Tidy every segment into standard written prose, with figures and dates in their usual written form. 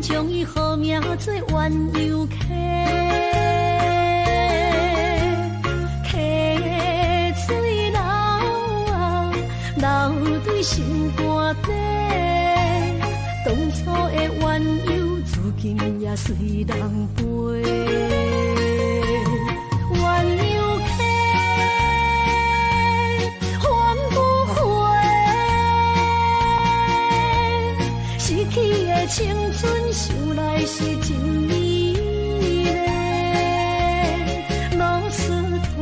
将伊好名做鸳鸯客，客水流啊，流对心肝底。当初的鸳鸯，如今也随人飞。鸳鸯客，还不回。失去的青春，想来是真美丽。老师徒，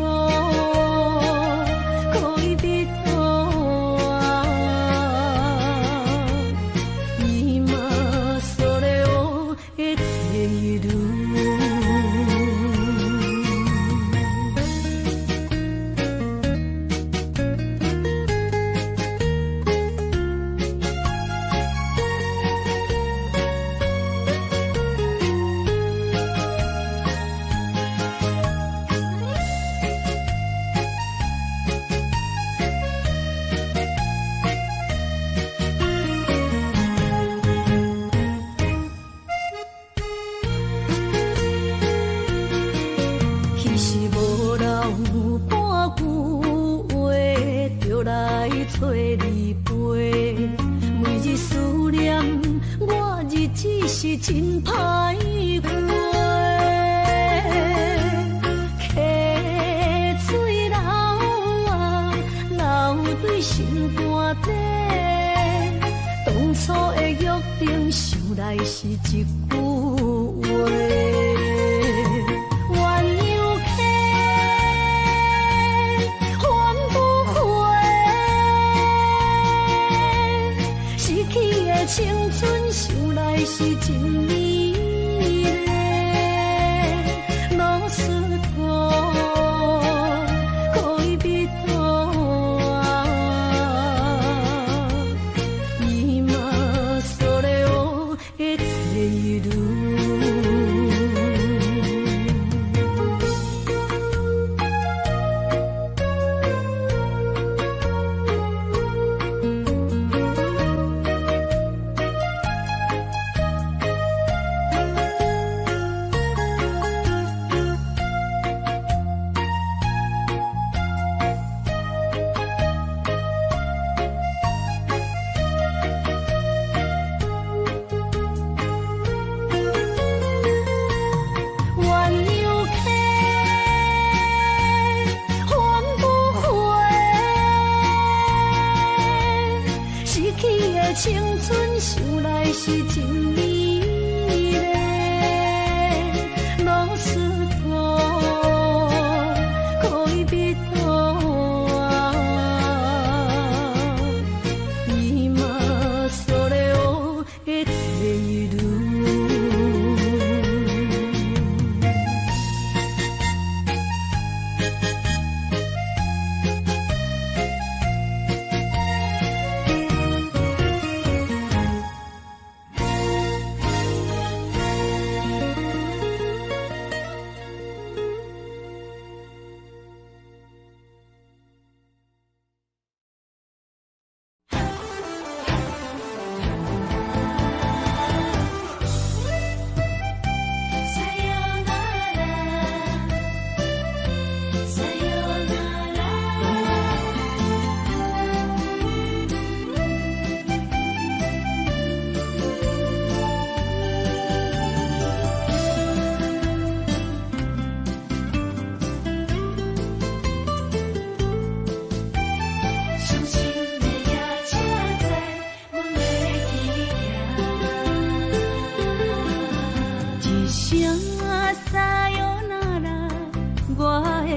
可以别多啊，伊嘛所了的退路。找你陪，每日思念，我日子是真歹过。溪水流啊，流对心肝底。当初的约定，想来是一句话。青春想来是真美丽，老师徒，可以别多啊，伊嘛所了的退路。青春想来是真美丽，老师徒，可以别多啊，伊嘛所了的退路。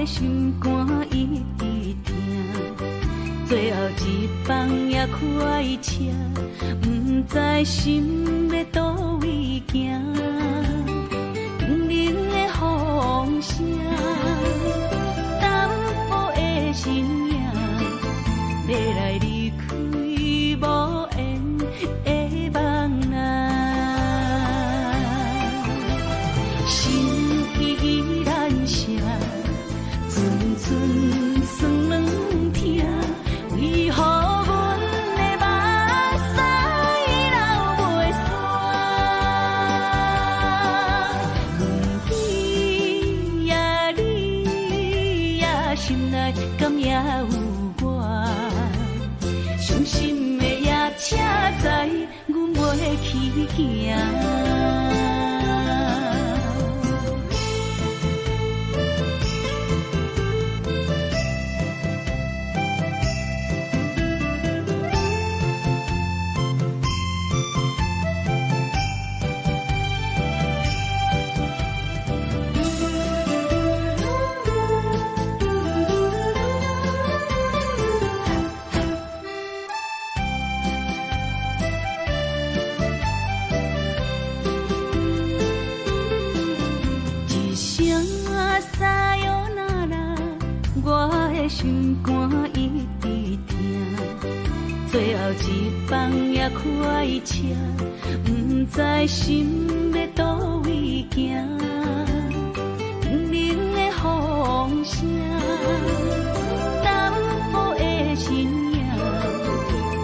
心肝一直疼，最后一放也开车，不知心要倒位行。冷冷的风声，淡薄的身影，要来离开无缘的梦啊，心依然声。寸酸软疼，为何阮的目屎流袂煞？心肝一直疼，最后一放也开车，不知心要倒位行。冷的风声，淡薄的身影，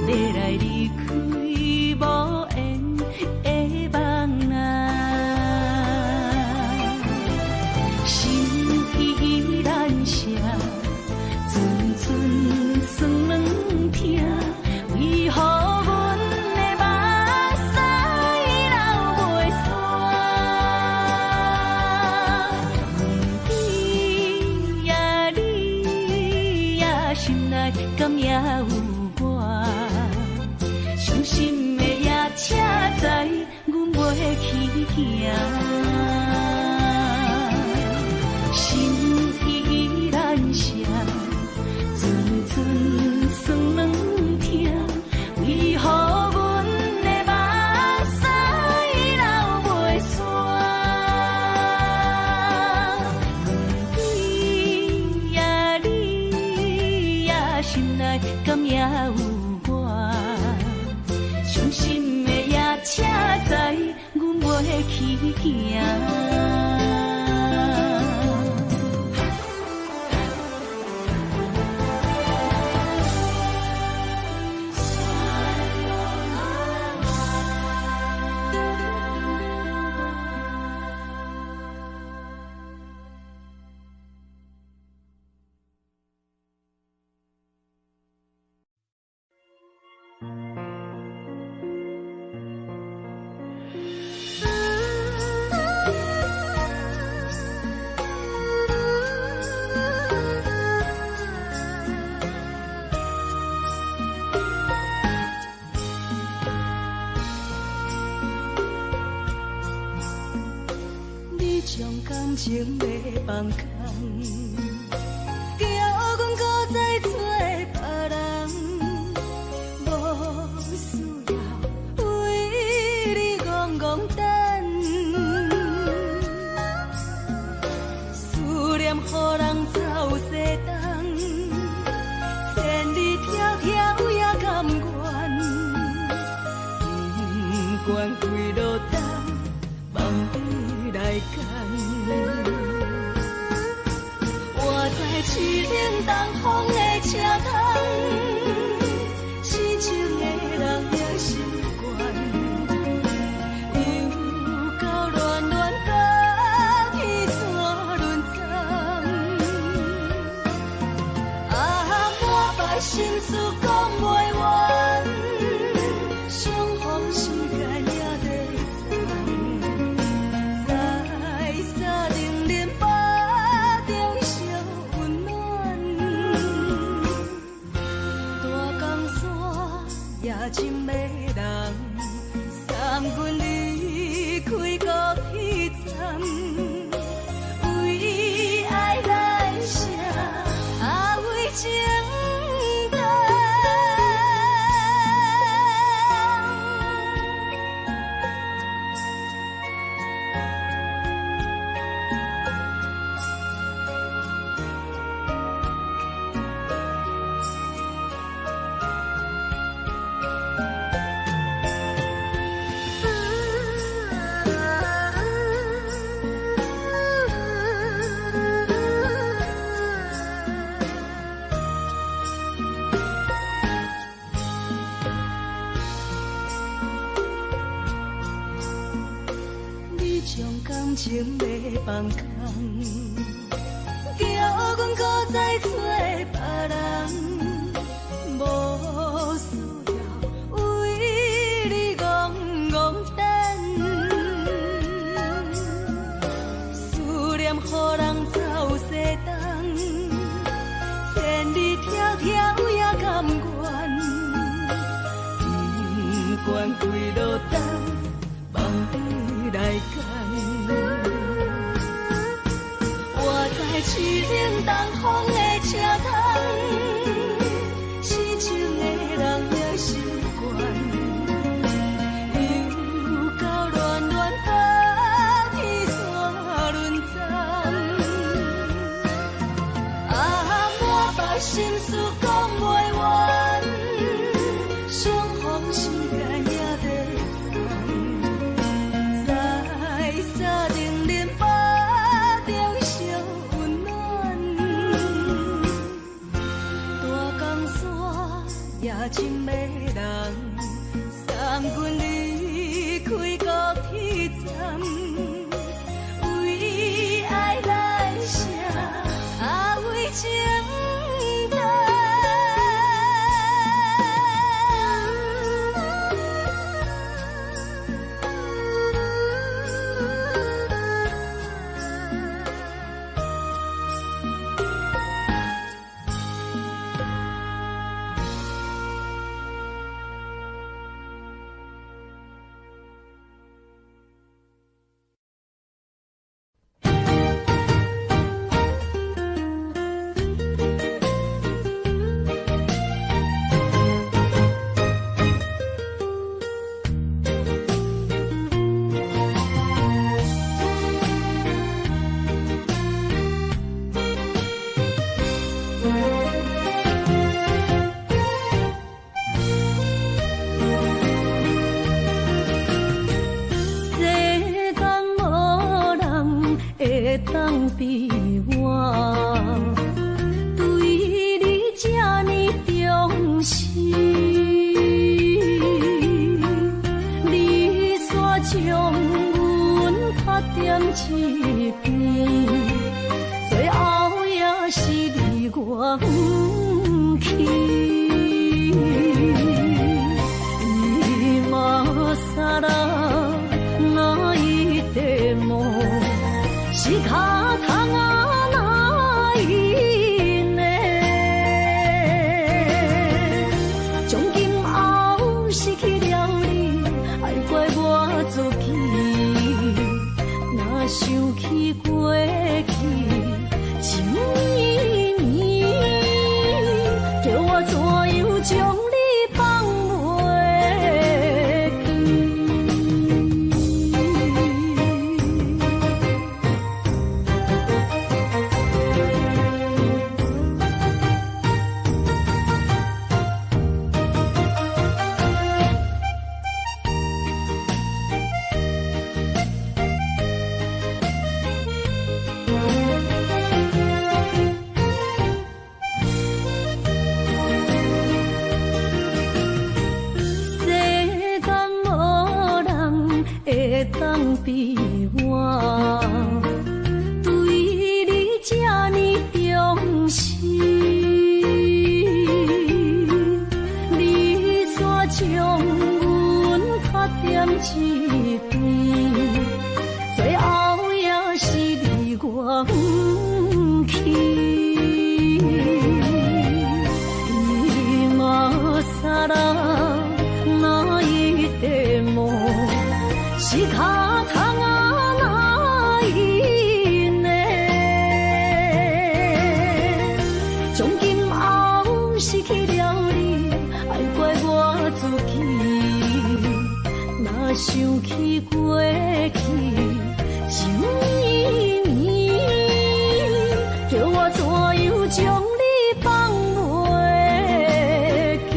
要来离开无缘的梦啊，心依然舍。寸寸酸软疼，为何阮的目屎流袂煞？问你呀，心内敢也有我？伤心的夜车载，阮袂去行。心依然舍。寸寸酸软疼，为何阮的目屎流袂煞？问你呀，心内敢也有我？伤心的夜车载，阮袂去行。感情要放空，叫阮搁再找别人，无需要为你戆戆等，思念予人走西东，千里迢迢也甘愿，不管几路灯，梦里来干。我在凄冷东风的车窗，痴情的人也习惯，又到乱乱甲天山轮藏。满腹心事讲袂完，相逢时间也在等。在沙冷冷巴中烧温暖，大江山也真迷人，三军离开高铁站，为爱来写为情。感情要放空，叫阮搁再找别人，无需要为你戆戆等，思念予人走西东，千里迢迢也甘愿，不管几路灯，梦里来干。我在凄冷东风的车窗，痴情的人也习惯，又到乱乱甲天山轮藏。满腹会当比我对你这呢重视，你煞将阮拍点一边，最后也是你我不去。今ら泣いても仕方がないね。从今后失去了你，爱怪我做记，若想起过去情绵绵，叫我怎样将你放袂？当比我对你这呢重视，你煞将阮拍点一边，最后也是你我不去。今ら泣いても仕方がないね。从今后失去了你，爱怪我自己。若想起过去情绵绵，叫我怎样将你放袂记？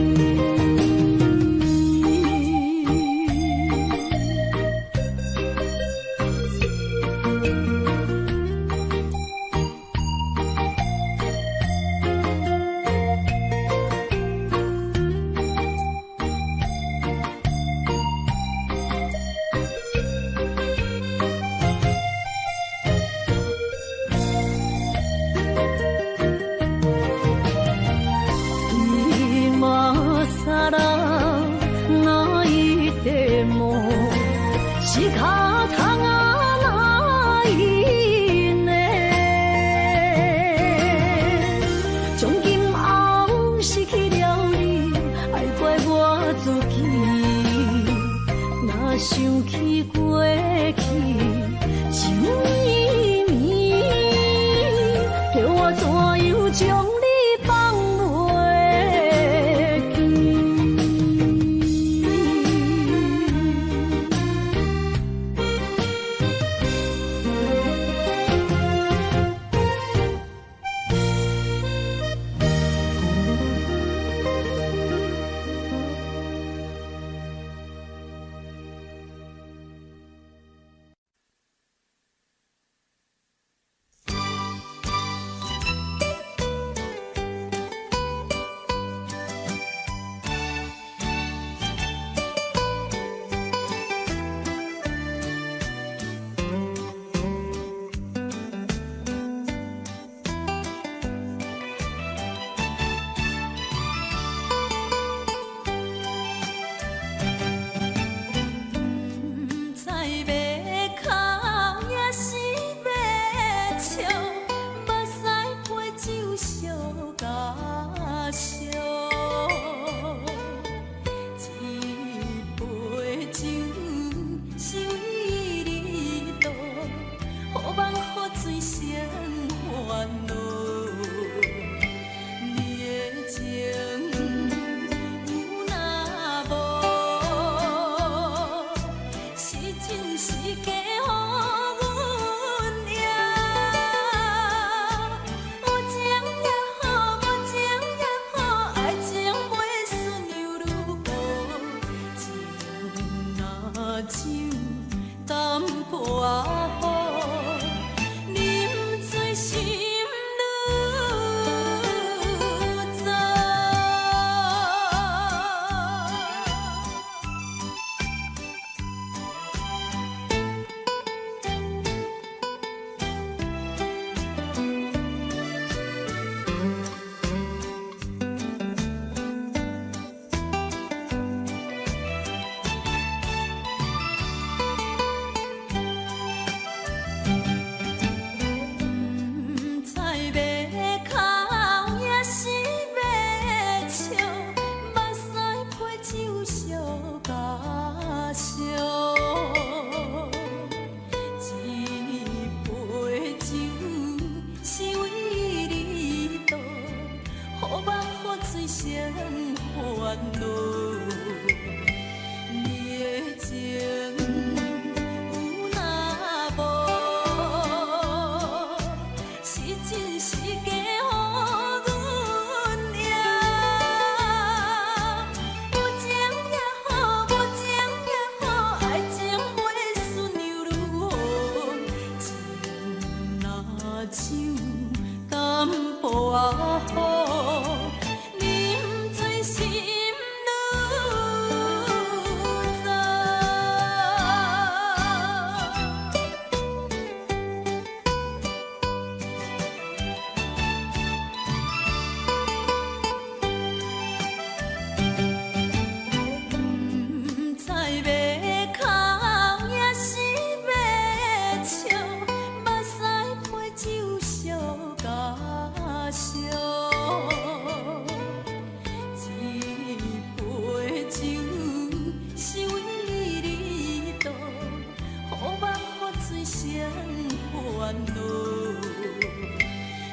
恼。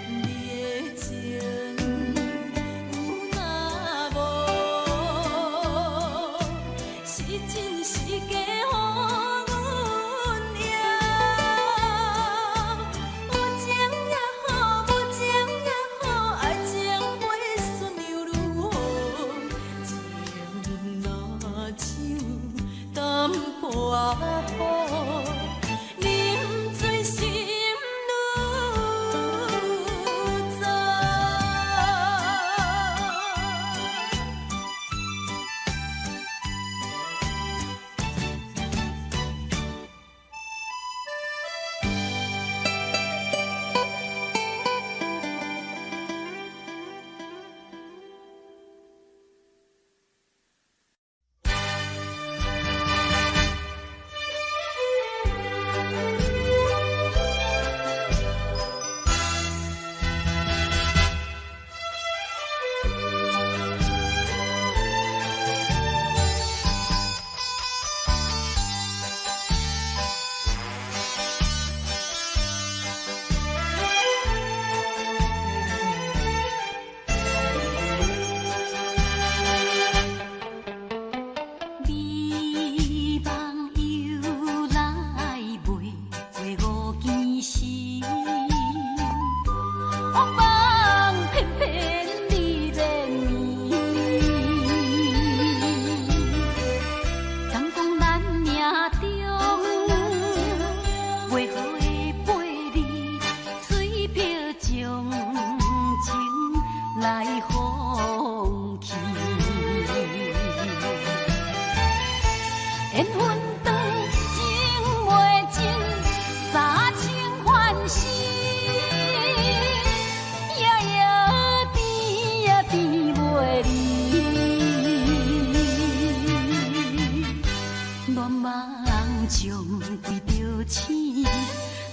你的情有若无，是真是假？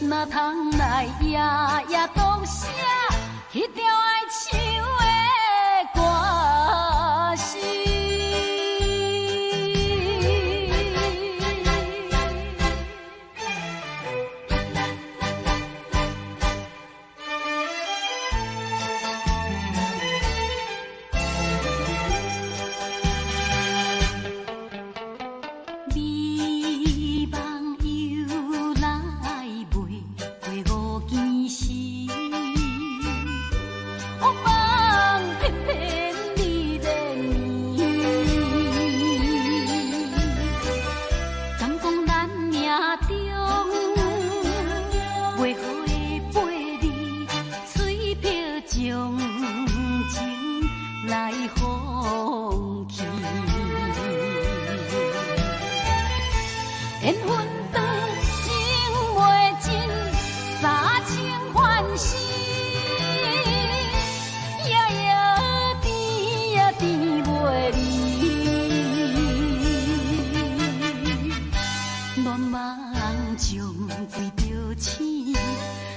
哪通来夜夜讲声迄条爱唱的歌词？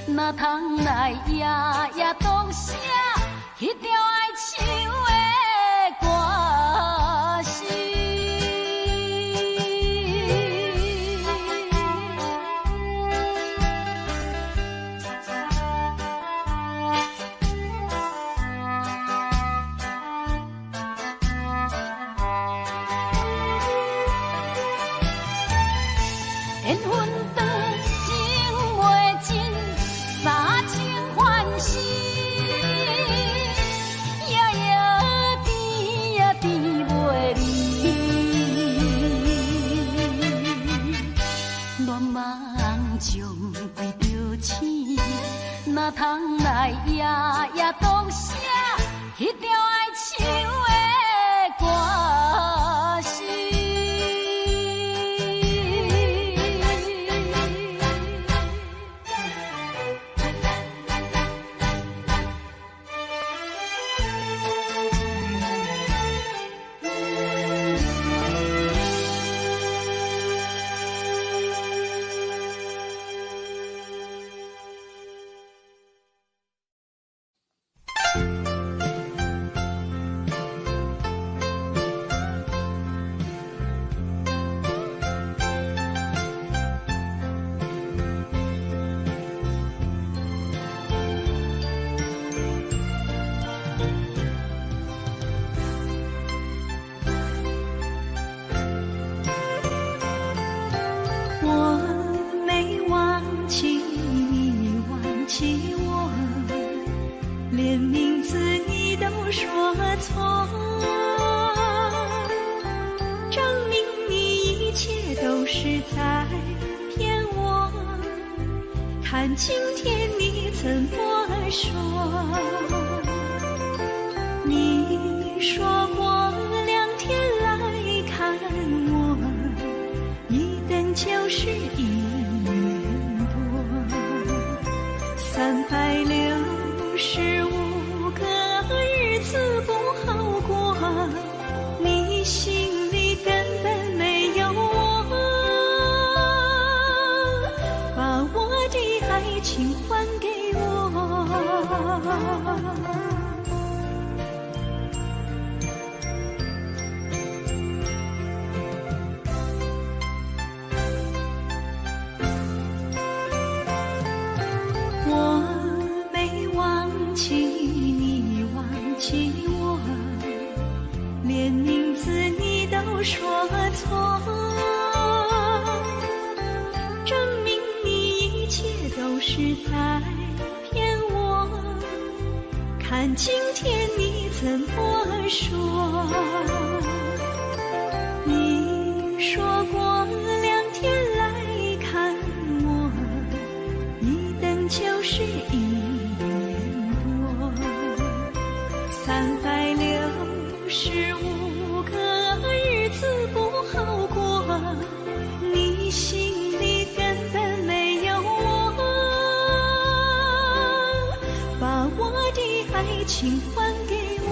哪通来夜夜讲声迄条爱唱的歌词？缘分长，情袂尽。三情欢喜，夜夜甜呀甜袂离。恋梦将归着醒，哪通来夜夜讲声迄条爱唱的歌词？看今天你怎么说？你说过2天来看我，一等就是1年多，365个日子不好过，你心里根本没有我，把我的爱情还给我。我没忘记你忘记我，连名字你都说错，证明你一切都是在骗我。看今天你怎么说？你说过2天来看我，一等就是1年多，365个日子不好过，你心里根本没有我，把我的爱情还给我。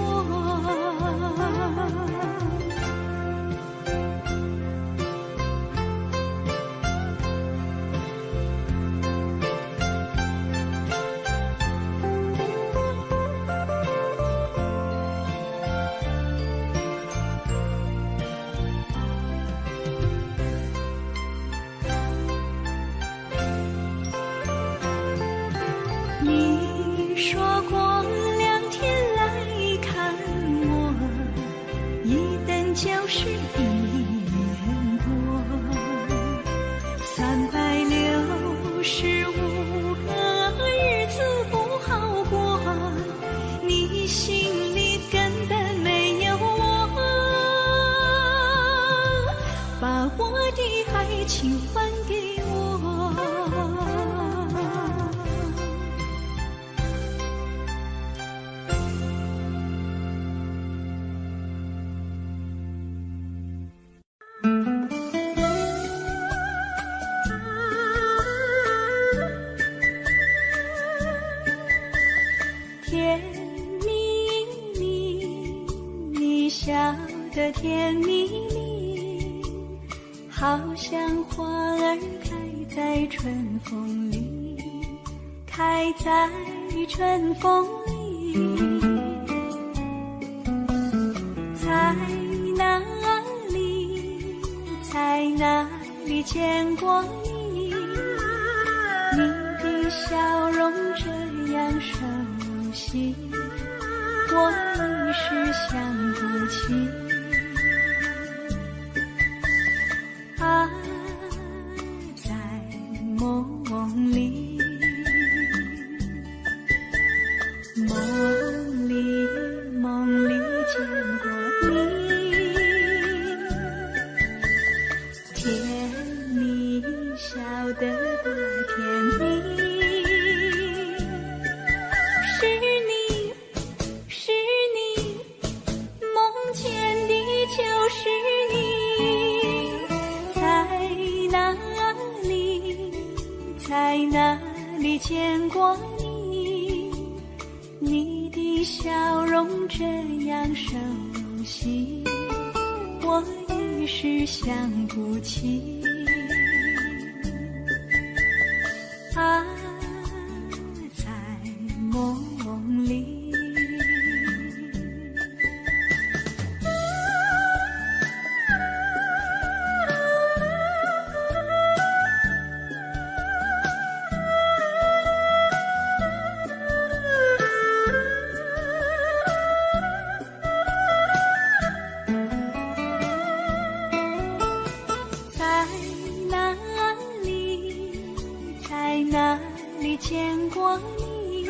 你说过2天来看我，一等就是1年多，365个日子不好过，你心里根本没有我，把我的爱情还给我。甜蜜蜜，你笑得甜蜜蜜，好像花儿开在春风里，开在春风里。在哪里，在哪里见过你？你的笑容这样熟悉，我一时想不起。啊，在梦里，梦里见过你，甜蜜笑得多甜蜜。在哪里见过你？你的笑容这样熟悉，我一时想不起。啊，在梦里。哪里见过你？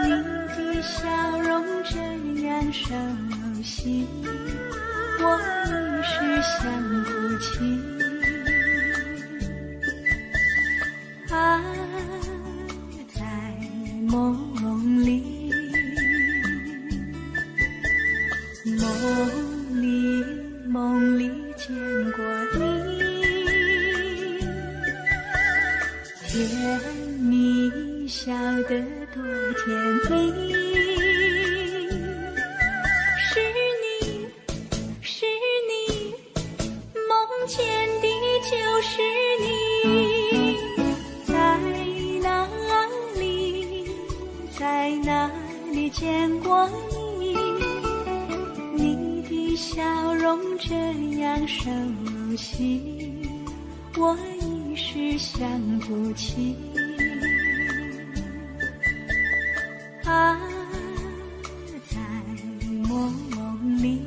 你的笑容这样熟悉，我一时想不起。啊。愿你笑得多甜蜜，是你，是你，梦见的就是你，在哪里，在哪里见过你？你的笑容这样熟悉，我一时想不起。啊，在梦里。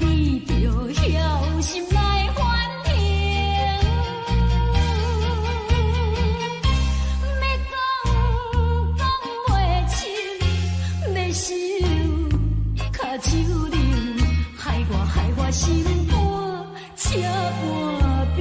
你就晓心来反省。要讲袂清，要受脚手冷，害我心肝车半冰。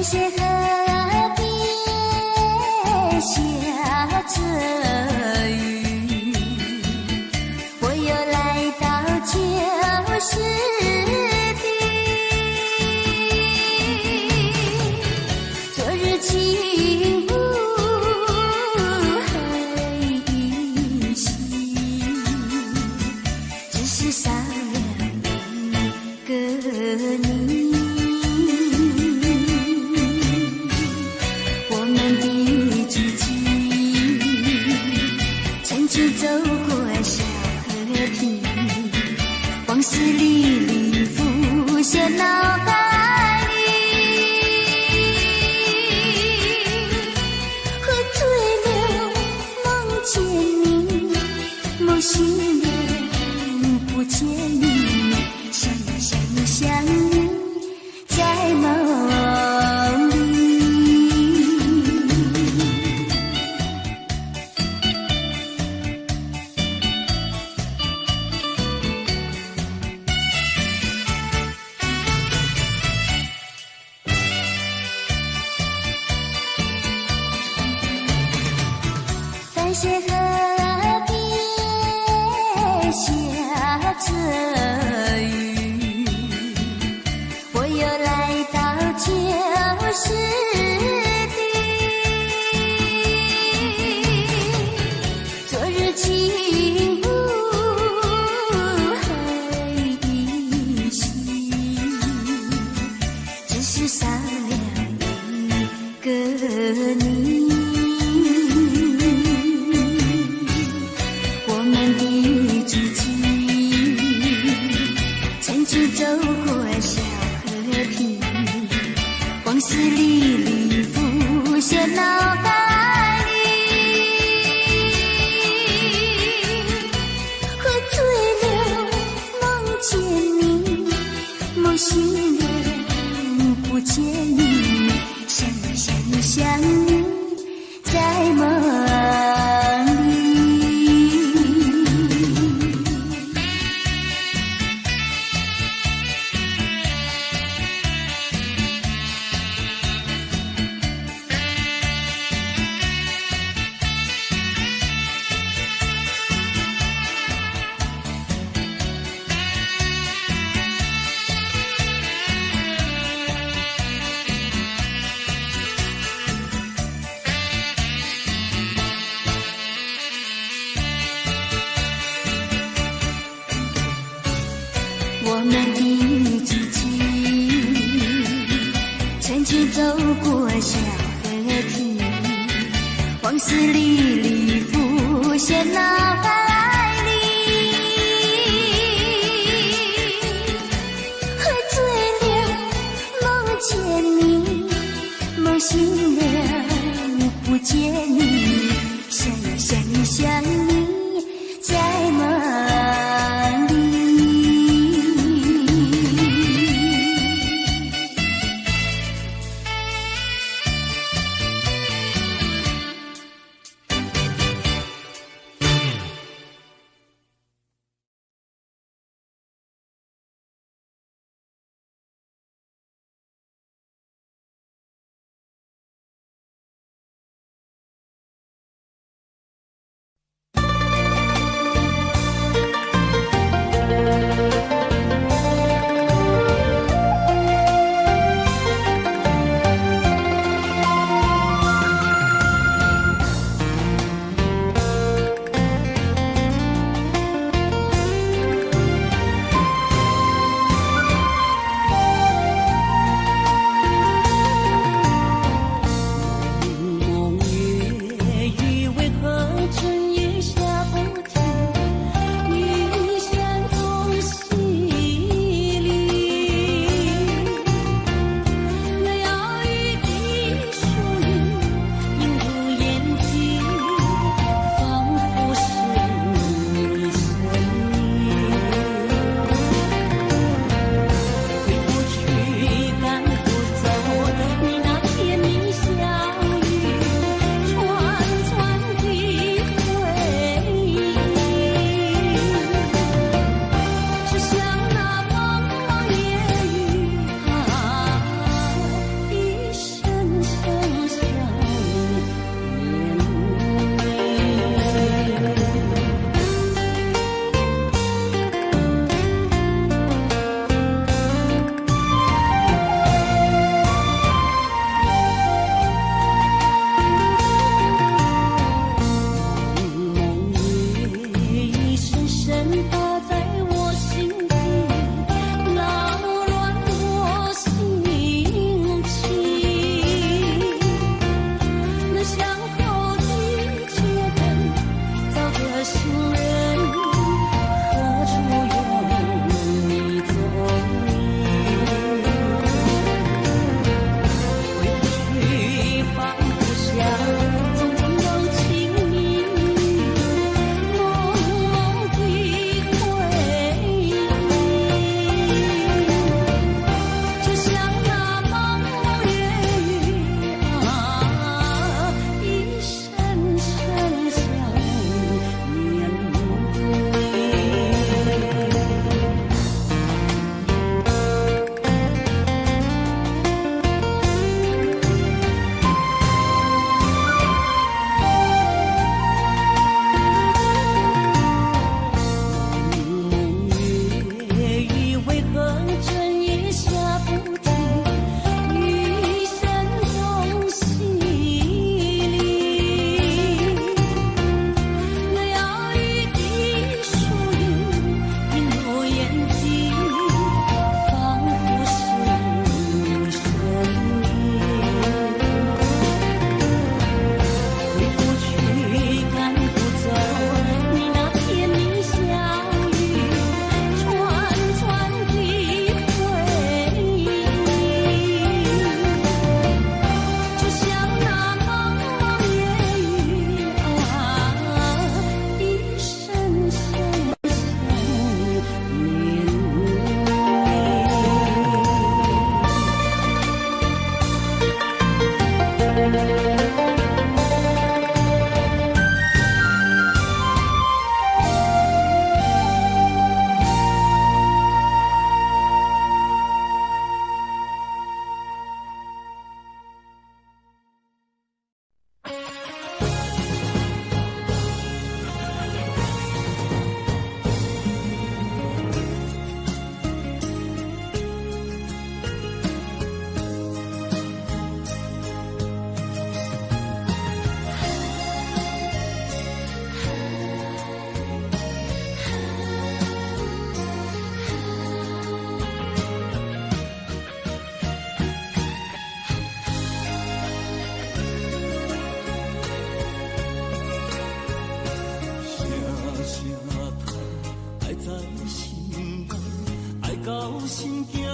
是河边下着雨，我又来到旧时地。昨日情不还依稀，只是少了一个你。走过小河堤，往事历历浮现脑海里。喝醉了梦见你，梦醒了不见你，想呀想呀想你在梦里。是河边下着雨，我又来到旧时你，我们的足迹曾经走过小河堤，往事历历浮现脑海里，喝醉了梦见你，梦醒了不见你，想你想你想你在梦里。我们的足迹曾经走过小河堤，往事历历浮现脑海里，喝醉了梦见你，梦醒了不见你，想你想你想你在梦里。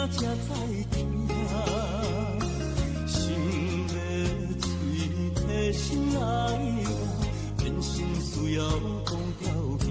才知听，心要碎提心爱我，变心需要讲条件。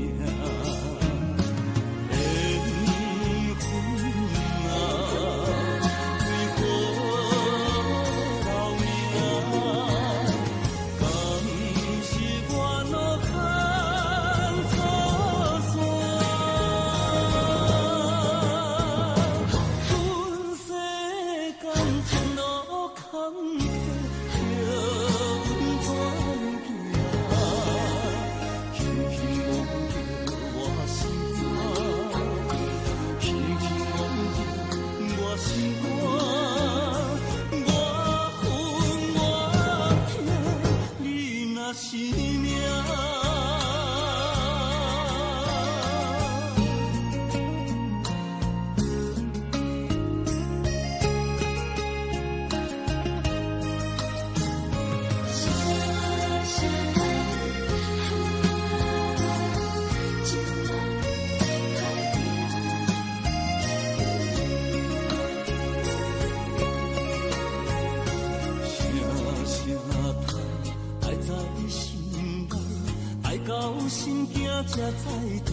心惊才知听，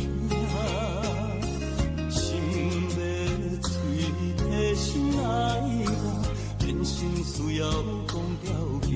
心要碎提心爱我，变心需要讲条件。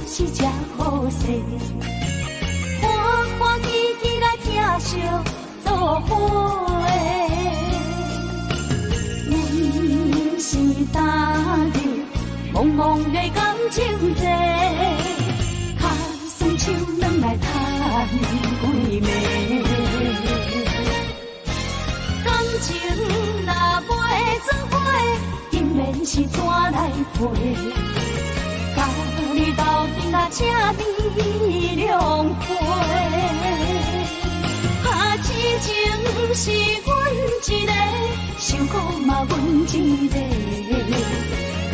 是只好势，欢欢喜喜来听相作伙的。阮是担着茫茫的感情债，卡双手软来叹几暝。感情若袂做伙，竟然是怎来陪？你斗阵啊，请你谅陪。啊，痴情是阮一个，想苦嘛阮一个，敢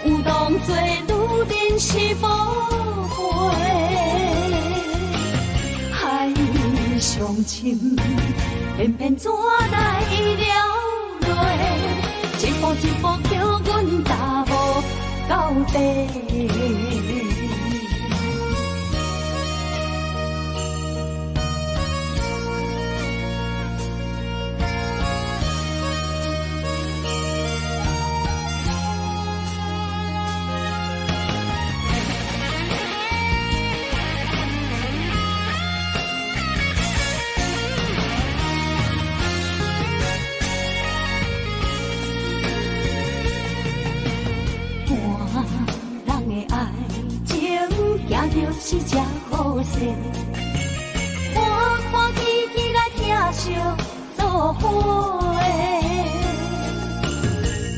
有当作女人是无悔？海上深，偏偏怎来了落？一步一步叫阮踏无到底。是只好势，看看起起来疼惜做伙。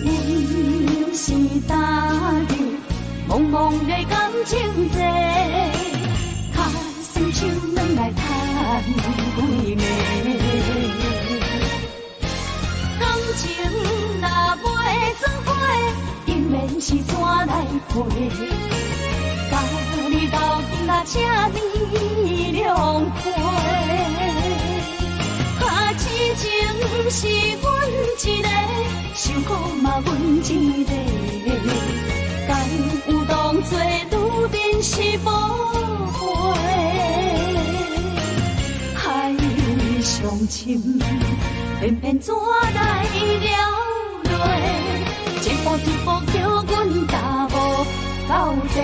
因是踏入茫茫的感情债，卡算手软来叹几暝。感情若袂做伙，应免是怎来陪？你斗阵啊，请你谅陪。啊，痴情是阮一个，想苦嘛阮一个，敢有当作女人是无悔？海上深，偏偏怎来了落？一步一步叫阮踏无到底。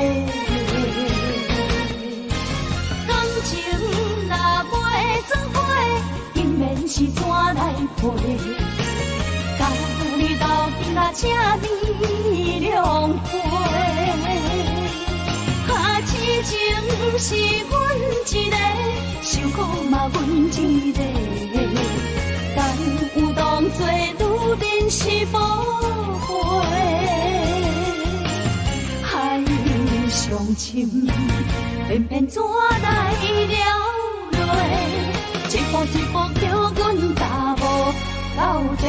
感情若袂做伙，应免是怎来陪？甲你斗阵啊，请你谅陪。啊，痴情是阮一个，想苦嘛阮一个，敢有当作女人是无悔？上深，偏偏怎来了落？一步一步叫阮踏无到底。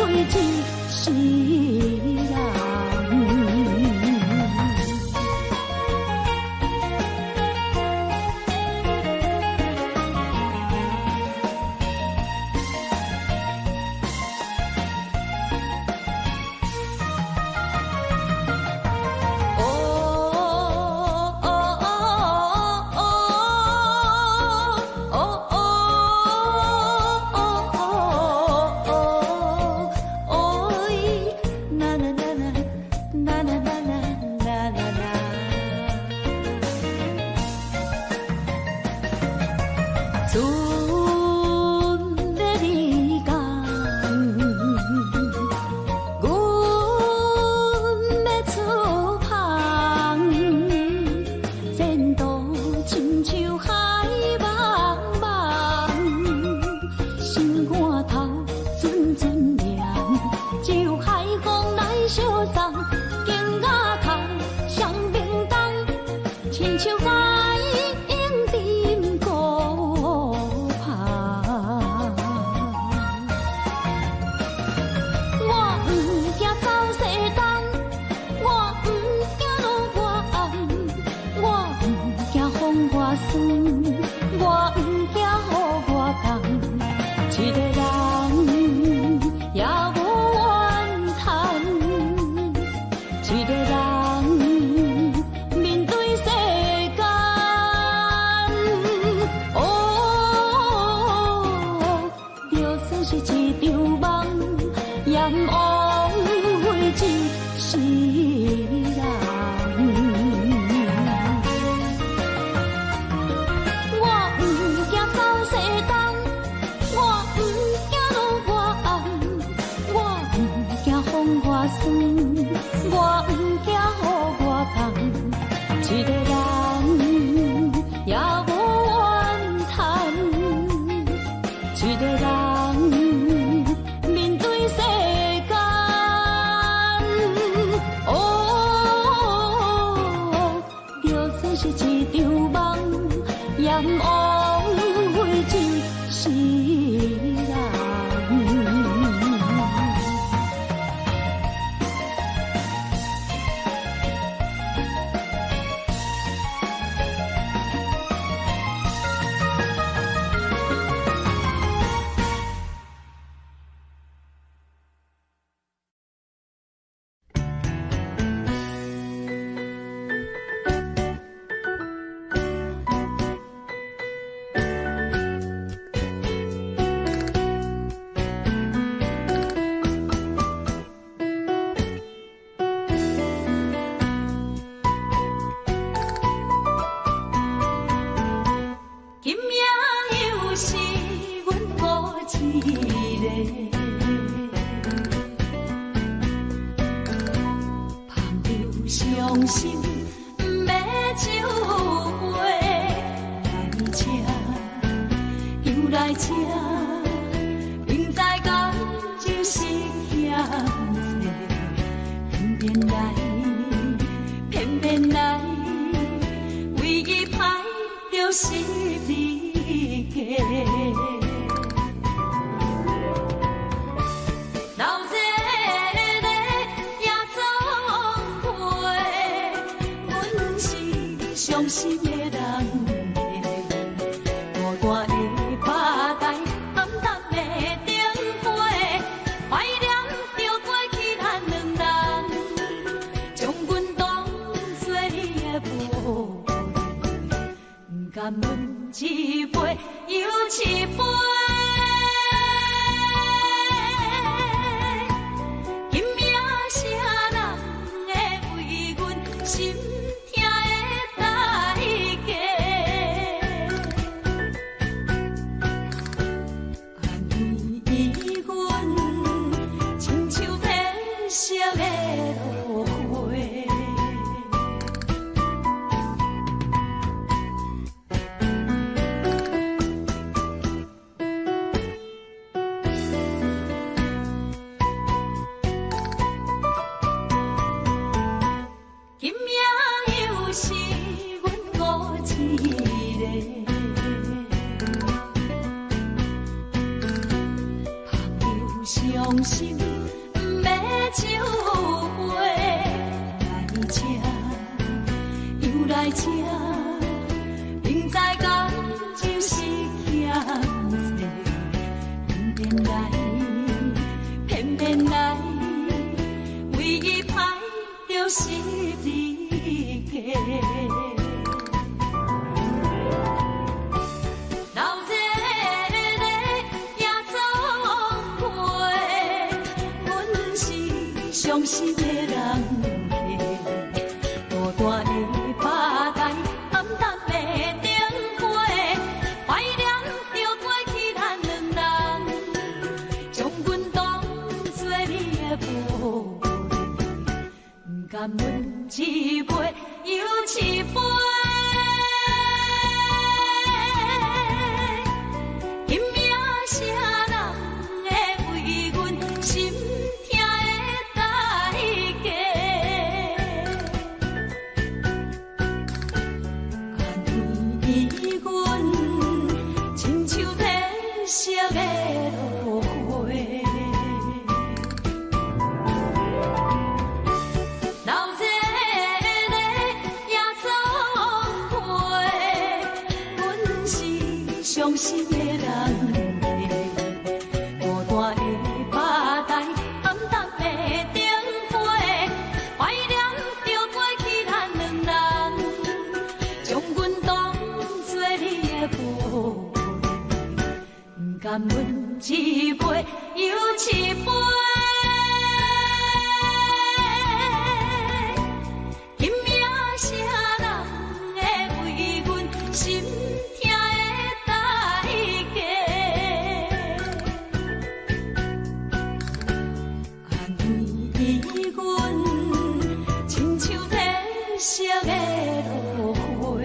为一世人。伤心不要酒杯，来吃又来吃，明知感情是欠债，偏偏来，唯一歹就是你家。伤心的人客，孤单的吧台，暗淡的灯花，怀念着过去咱两人，将阮当作你的宝贝，不甘阮一杯又一杯。伤心的人客，孤单的吧台，暗淡的灯花，怀念着过去咱两人，将阮当作你的宝贝，不甘阮一杯又一杯。今夜啥人会为阮心痛的色的落花，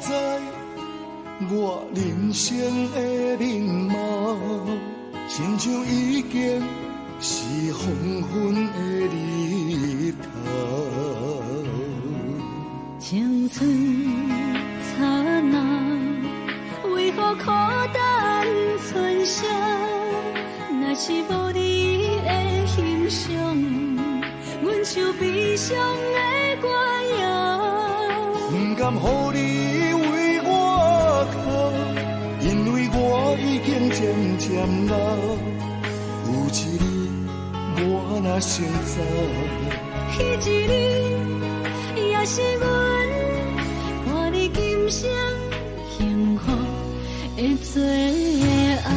知我人生的面貌，亲像已经是黄昏的日头。青春刹那，为何孤单存剩？若是无你的欣赏，阮像悲伤的歌谣。不甘予你为我哭，因为我已经渐渐老。有一日我若先走，彼一日也是阮伴你今生幸福的最后。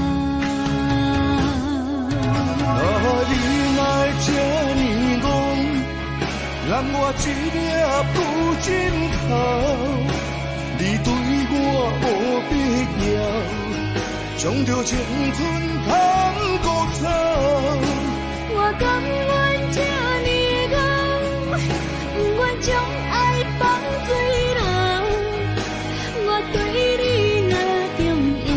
你来这呢戆，揽我一粒不尽头。你对我无必要，将着青春通孤草。我甘愿这呢戆，不愿将爱放水流。我对你若重要，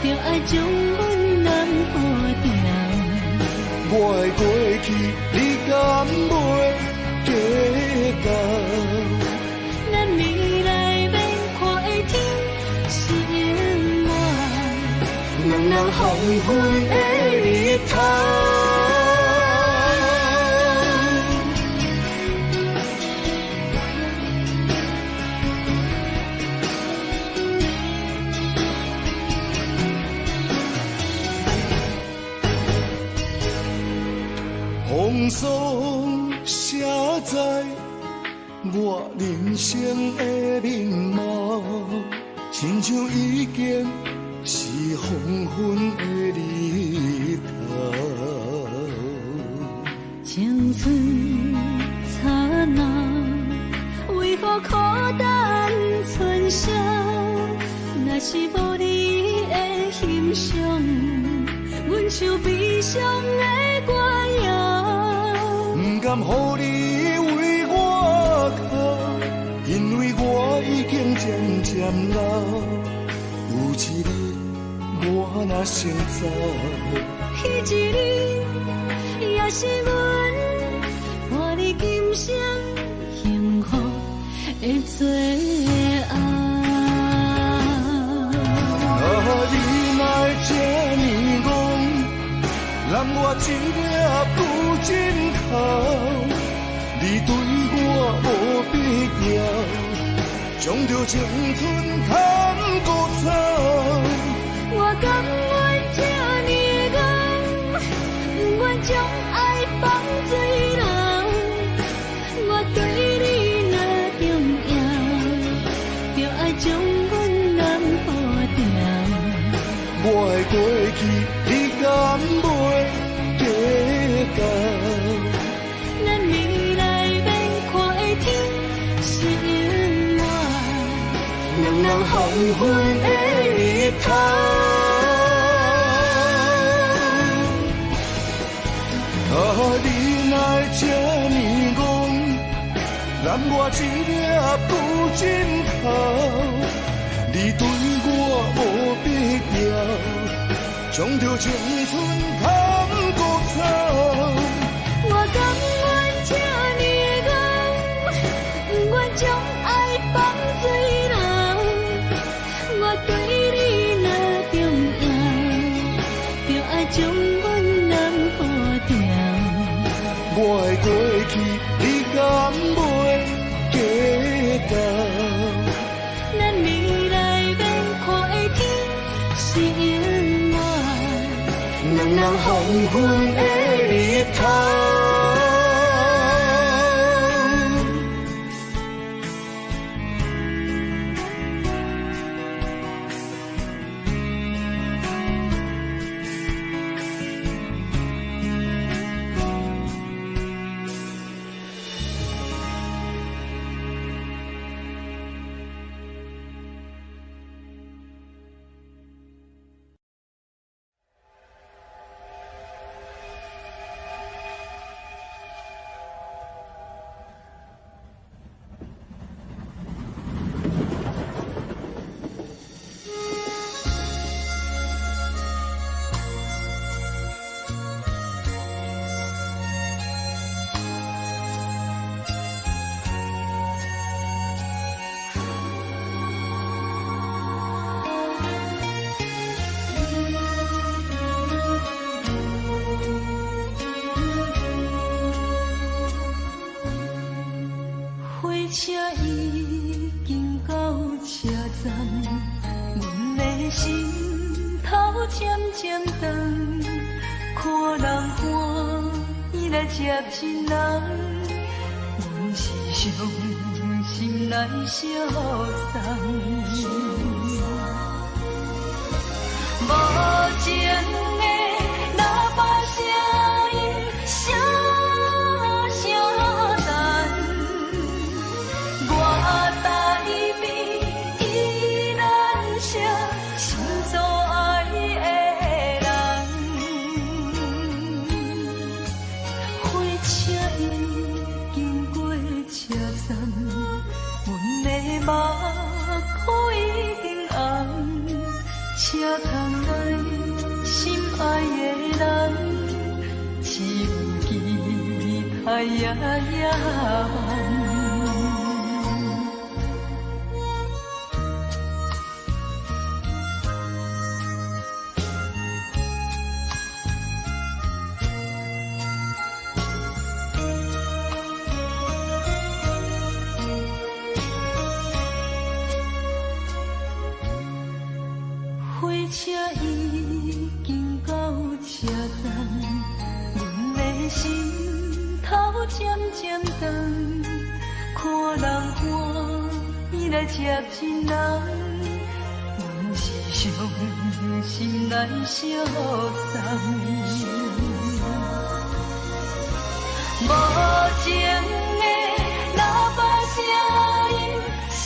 就爱将阮人破掉。我的过去，你敢袂计较？咱未来免看的天心暖，两人黄昏的日头。风霜写在我人生的面貌，亲像已经是黄昏的日头。青春刹那，为何孤单存剩？若是无你的欣赏，阮像悲伤的歌谣。不甘予你为我哭，因为我已经渐渐老。有一日我若先走，彼一日也是阮伴你今生幸福的最后。你来这呢戆，揽我一粒不尽头。你对我无必要，将着青春通孤草。我甘愿这呢戆，不愿将爱放水流。我对你若重要，就爱将阮人破掉。我的过去，你敢袂计较？咱未来免看的天心暖，两人黄昏的日头。你来这呢戆，揽我一粒不尽头。你对我无必要，将着青春通孤草。我甘愿这呢戆，不愿将爱放水流。我对你若重要，就爱将阮人破掉。我的过去，你敢袂计较？咱未来免看的天心暖，两人黄昏的日头。车站，阮的心头渐渐长，看人欢喜来接亲人，阮是伤心来相送。无情的喇叭声音，声声淡。我台边依然写心所爱的人，火车已经过车站，阮的目眶已经红。车窗内心爱的人，只有期待夜夜梦。火车已经到车站，阮的心头渐渐长，看人欢喜来接亲人，阮是伤心来相送。无情的喇叭声音，声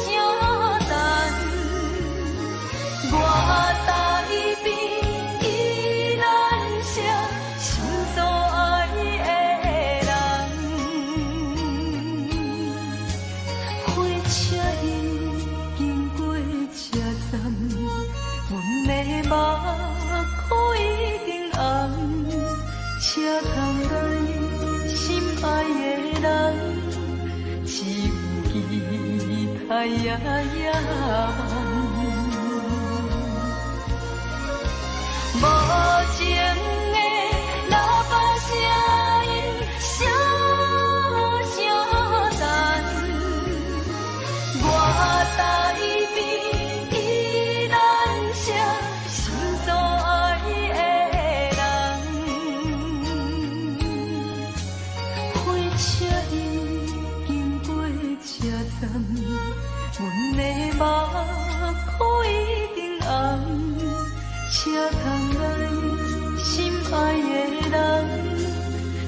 声淡。我台边依然写心所爱的人，火车已经过车站，阮的目眶已经红，车窗内心爱的人，只有期待夜夜梦。无情的喇叭声音，声声淡。我台边依然写心所爱的人，火车已经过车站，阮的目眶已经红。车窗内心爱的人，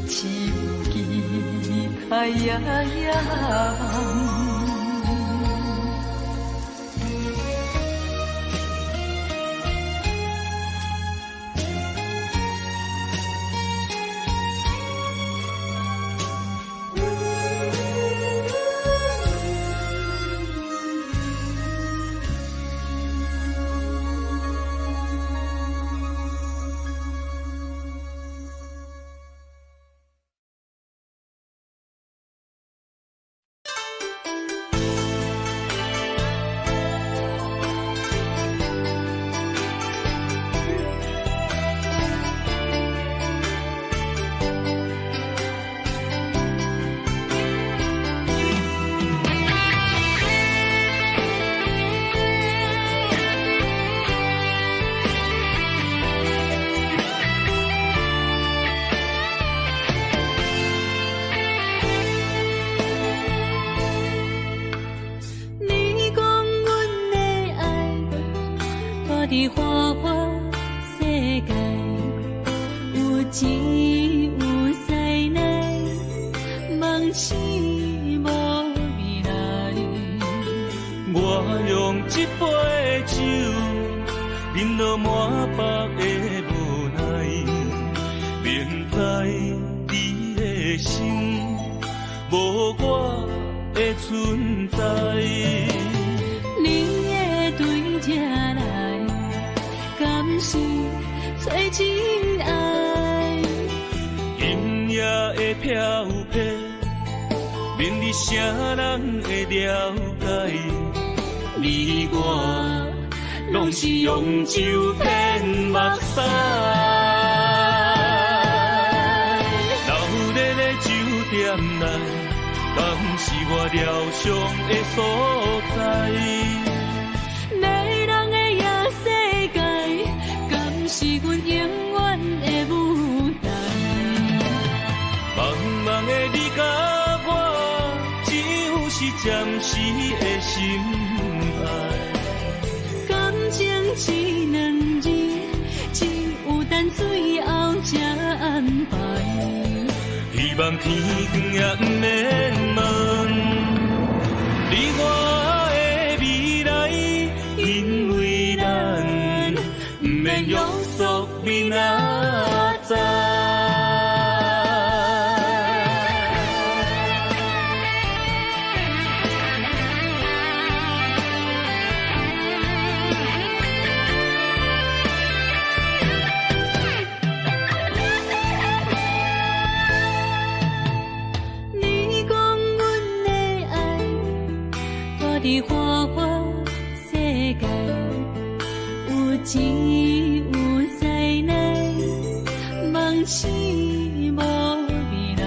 只有期待夜夜梦。伫花花世界，有钱有灾难，梦醒无未来。我用一杯酒，饮落满腹的无奈，明知你的心无我的存在。你的对这来，敢是找真爱？音乐的飘飘，明日谁人会了解？你我拢是用酒骗目屎，流热的酒店内，敢是我疗伤的所在？迷人的夜世界，敢是阮永远的舞台？茫茫的你甲我，只有是暂时的心爱。感情只两字，只有等最后才安排。希望天光也不免问，你我的未来，因为咱不免约束明仔载。伫花花世界，有钱有才能，梦醒无未来。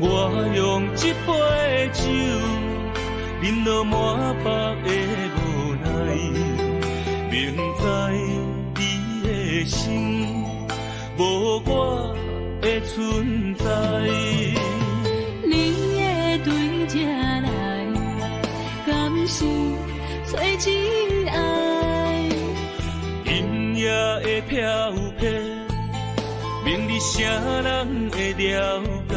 我用一杯酒，饮落满腹的无奈，明知你的心无我的存在。你的对这来，敢是找真爱？音乐的飘飘，明日谁人会了解？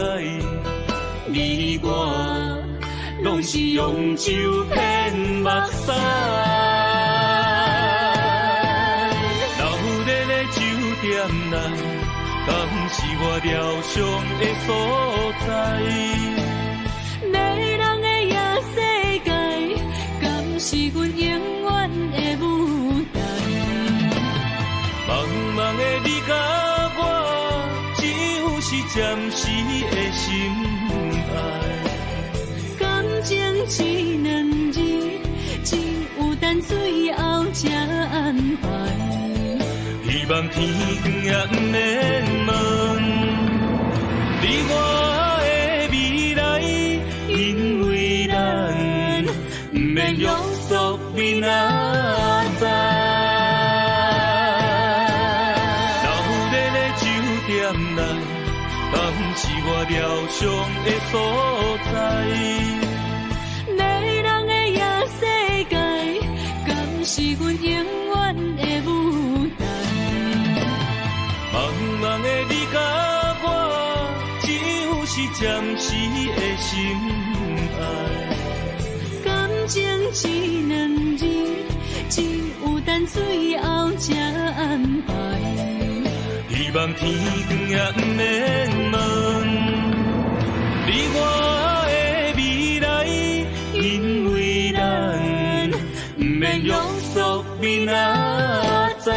你我拢是用酒骗目屎，留恋的酒店内，敢是我疗伤的所在？迷人的夜世界，敢是阮永远的舞台？茫茫的你甲我，只有是暂时的心爱。感情只两字，只有等最后才安排。希望天光也不免问，你我的未来，因为咱不免约束明仔载。留恋的酒店内，敢是我疗伤的所在？迷人的夜世界，敢是阮永远的舞台？茫茫的你甲我，只有是暂时的心爱。感情只两字，只有等最后才安排。希望天光也不免问，你我的未来，因为咱不免约束明仔载。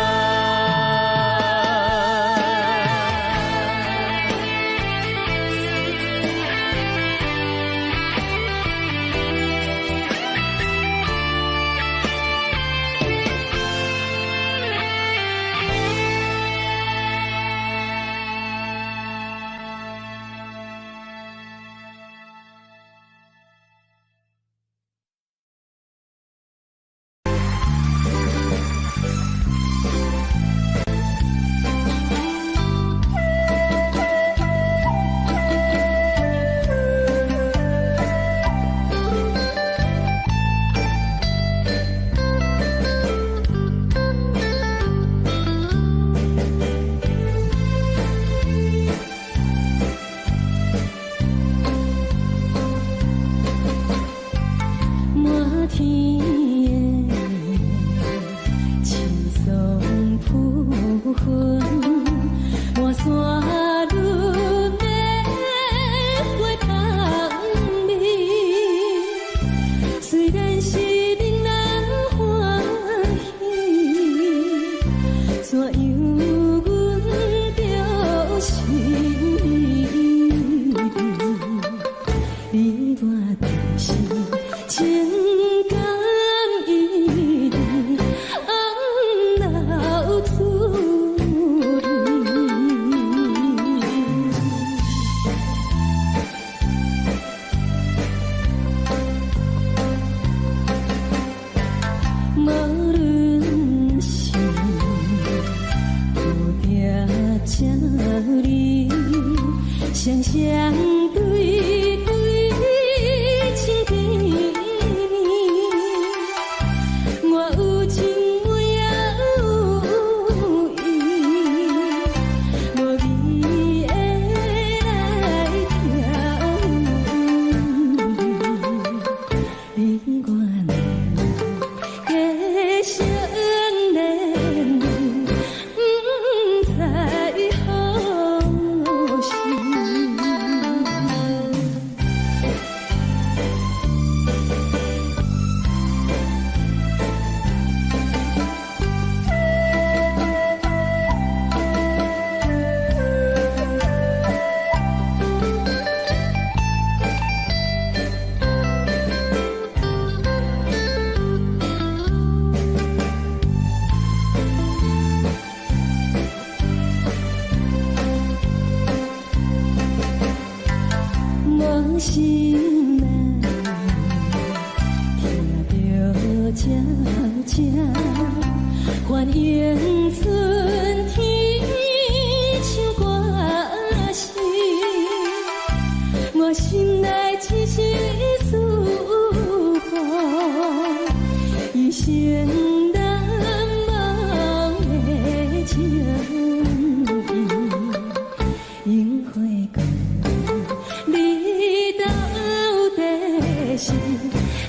心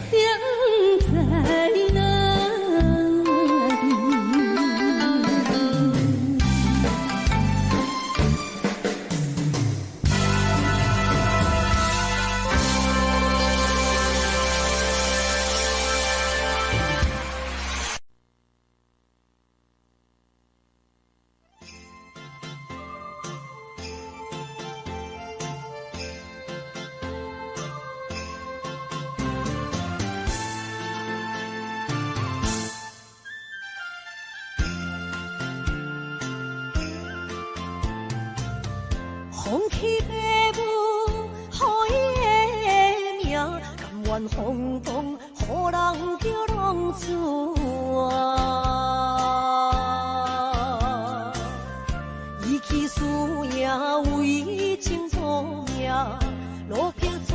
定在哪里？放弃父母，予伊的名，甘愿轰动，予人叫弄出我。伊去输赢为情赌命，路标做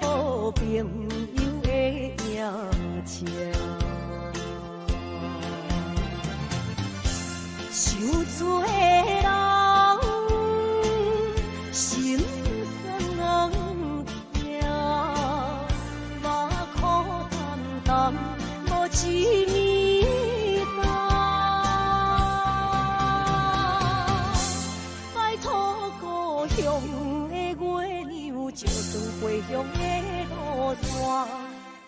无朋友的赢车。受罪的人。心酸人听，目眶淡淡，无一面红。拜托故乡的月亮，照光回乡的路线，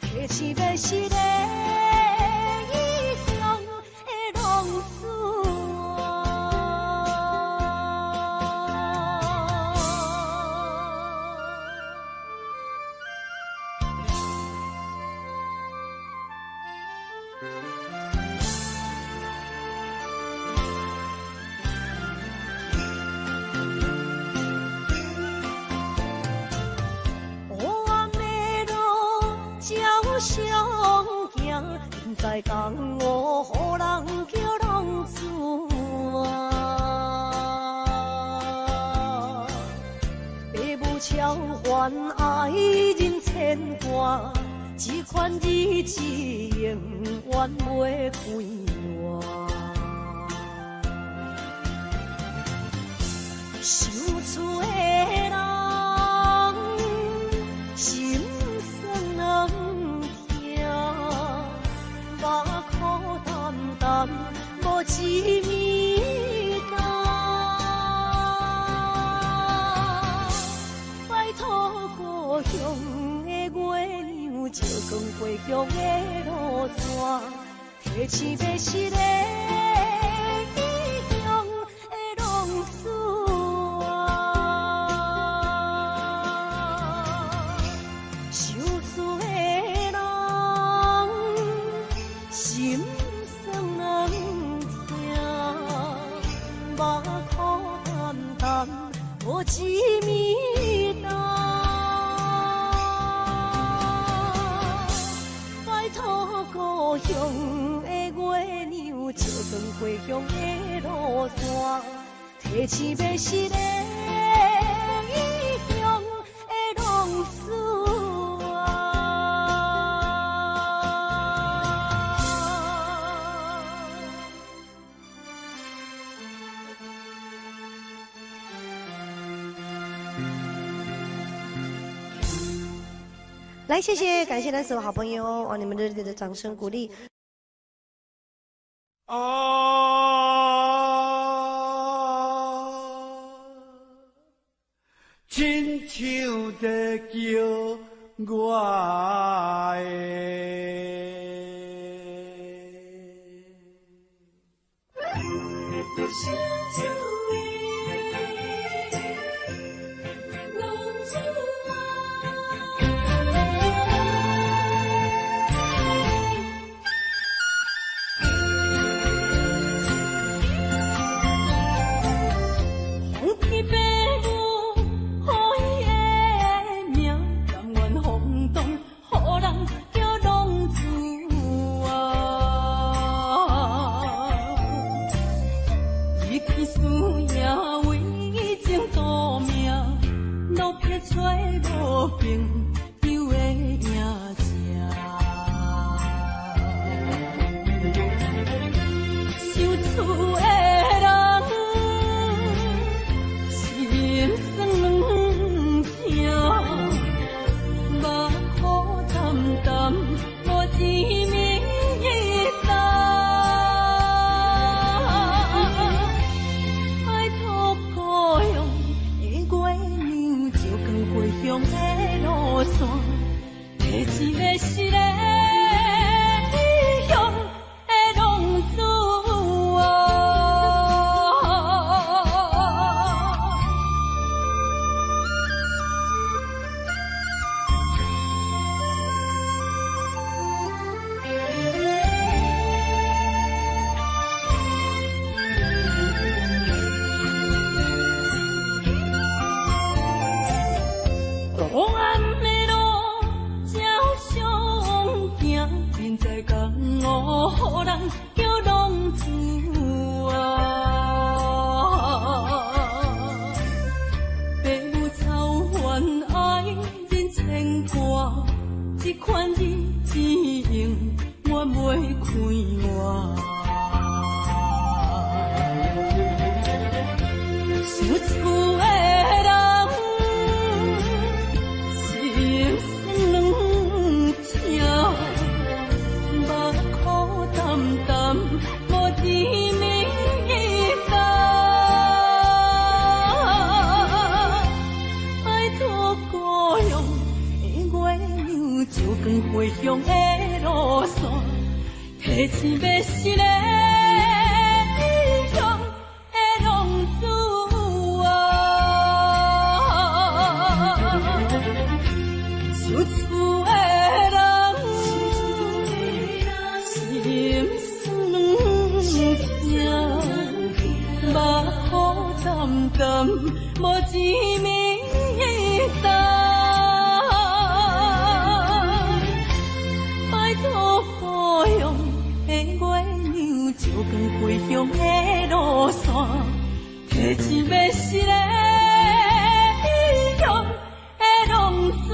提醒要是个异乡的浪子。相行，在江湖，予人叫浪子啊！父母超还爱人牵挂，这款日子永远袂快活。受罪的人，心酸人。目眶淡淡，无一面红。拜托故乡的月亮，照光回乡的路线，提醒要是个异乡的浪子啊！受罪的人。心酸人听，目眶淡淡，无一面红。拜托故乡的月亮，照光回乡的路线，提醒要是个异乡的浪子。来，谢谢，感谢咱所有好朋友，往你们热烈的掌声鼓励。亲像在叫我的。去一个是个异乡的浪子啊。公安的路照常行，现在江湖人叫浪子啊。父母操烦爱人牵挂，这款日子用我袂开换。想厝的人。心酸两条，目苦淡淡，无滋味淡。拜托故乡的月亮，照光回乡的路线，提醒要是个异乡的浪子啊。有厝的人，心酸两条，目苦淡淡，无滋味淡。拜托故乡的月亮，照光回乡的路线，提醒要是个异乡的浪子。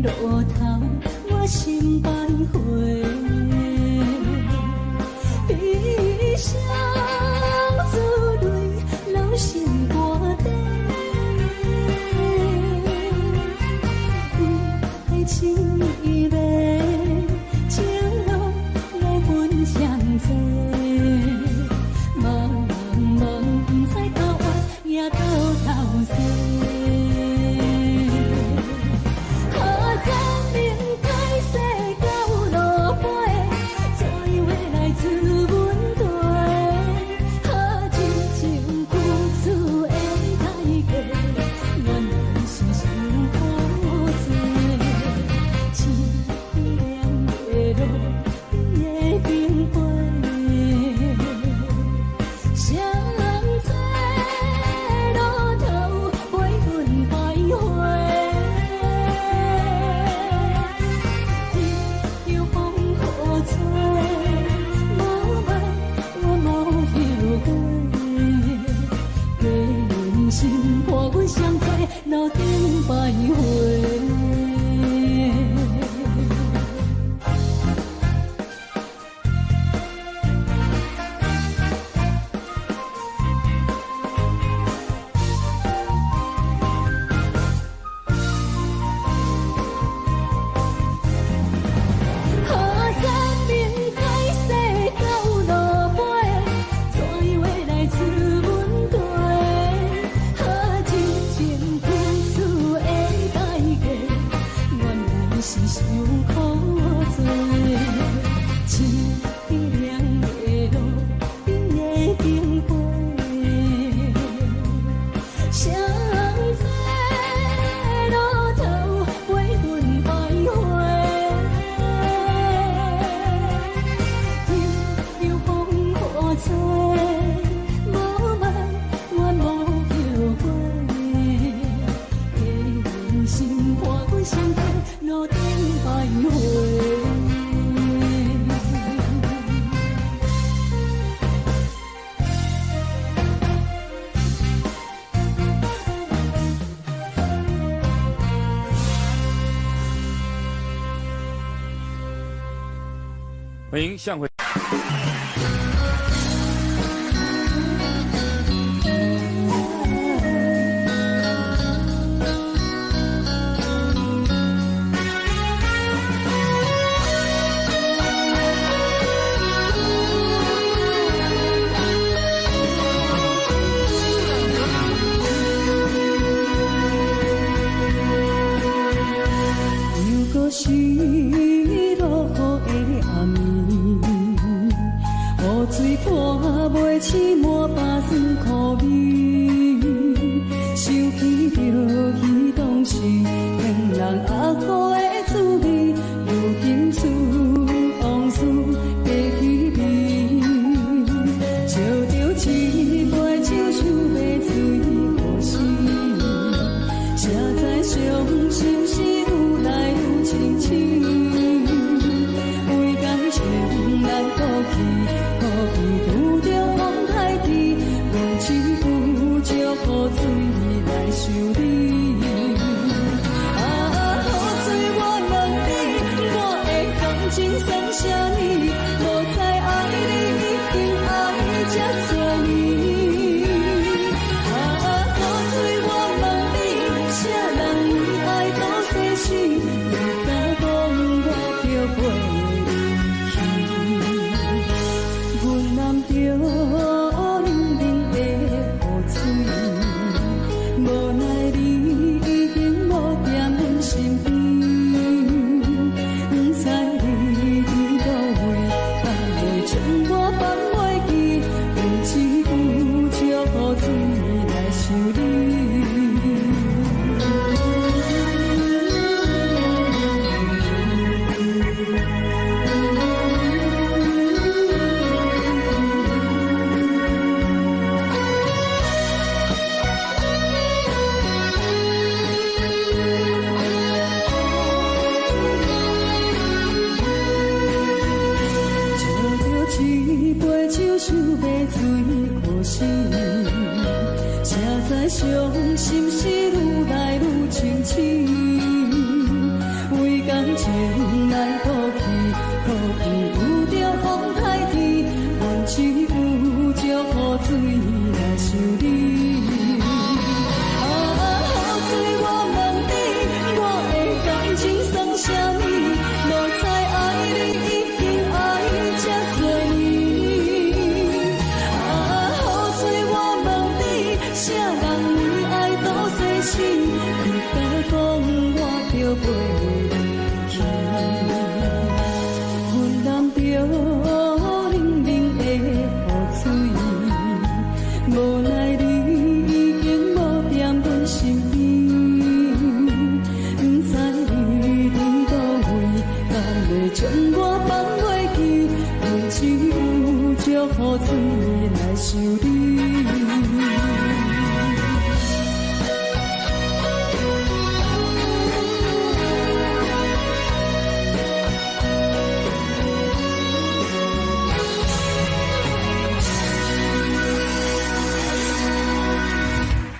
路头，我心徘徊，悲伤珠泪流心肝底，爱情依恋，情路来分相济，茫茫不知到晚也到头西。 何生命改世到路人心伴阮相陪，路顶徘徊。欢迎向回。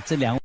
这两位。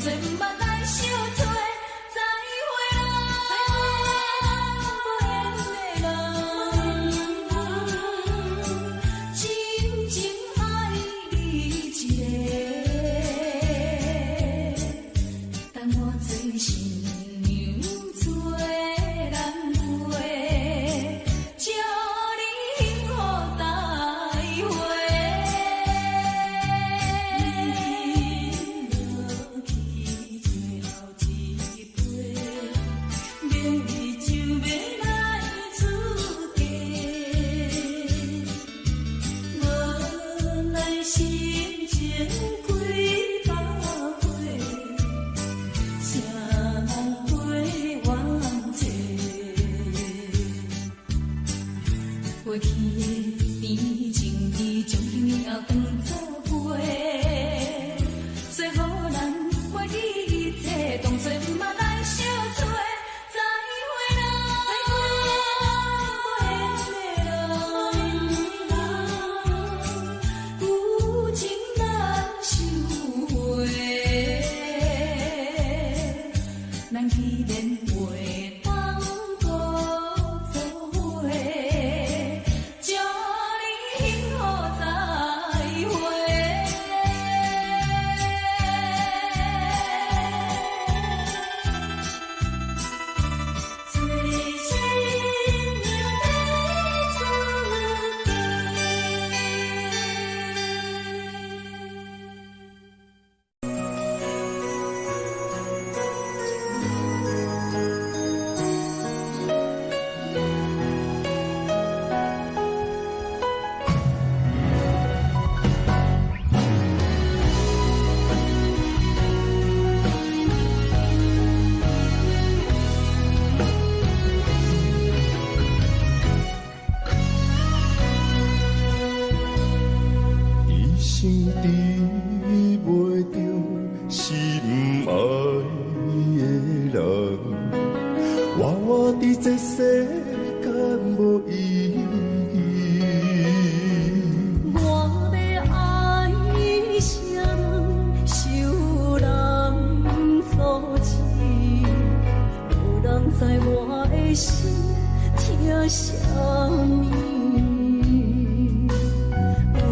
什么？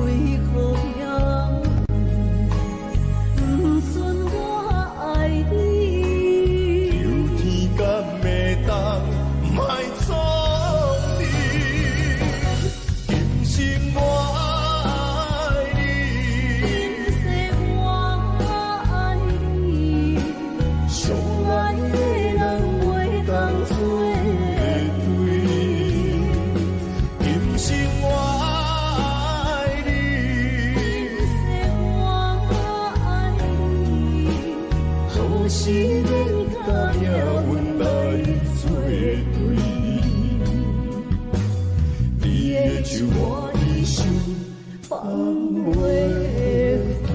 为何呀？放袂开。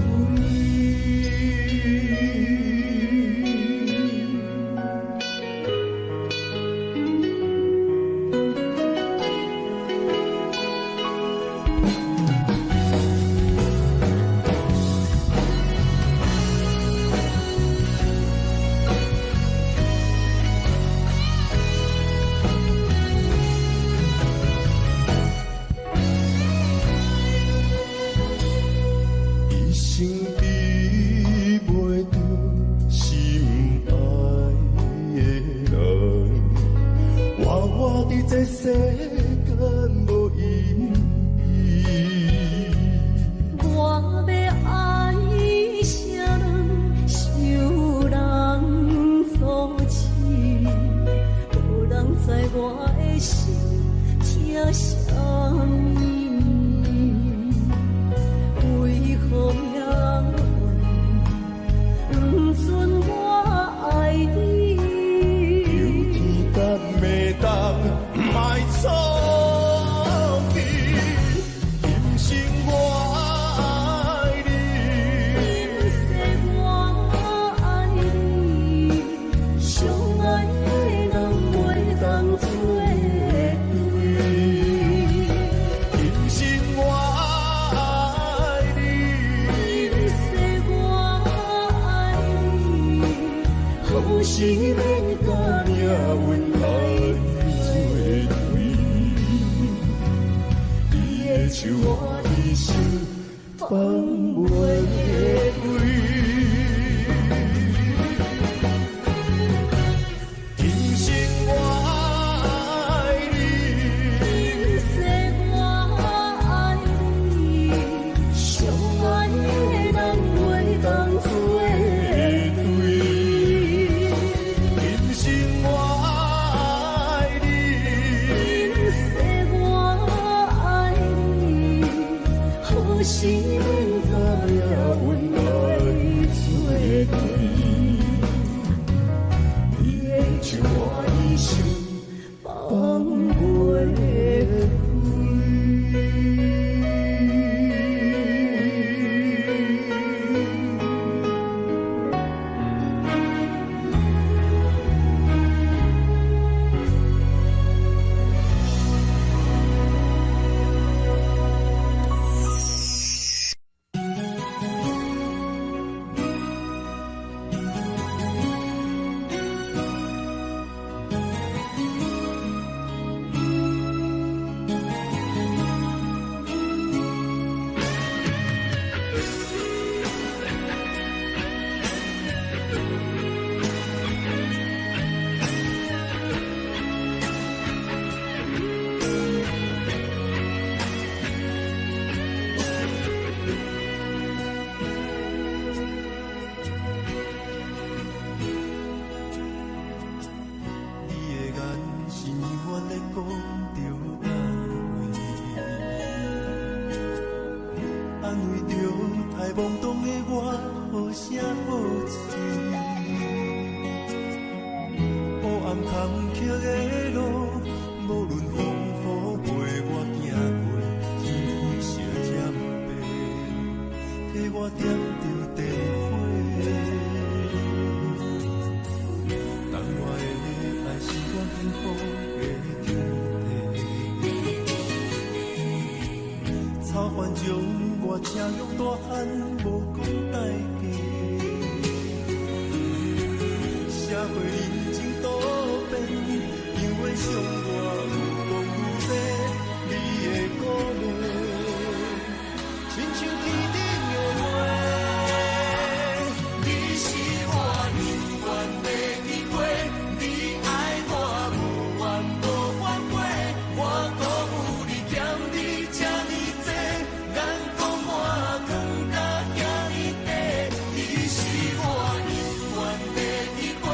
你是我永远的花，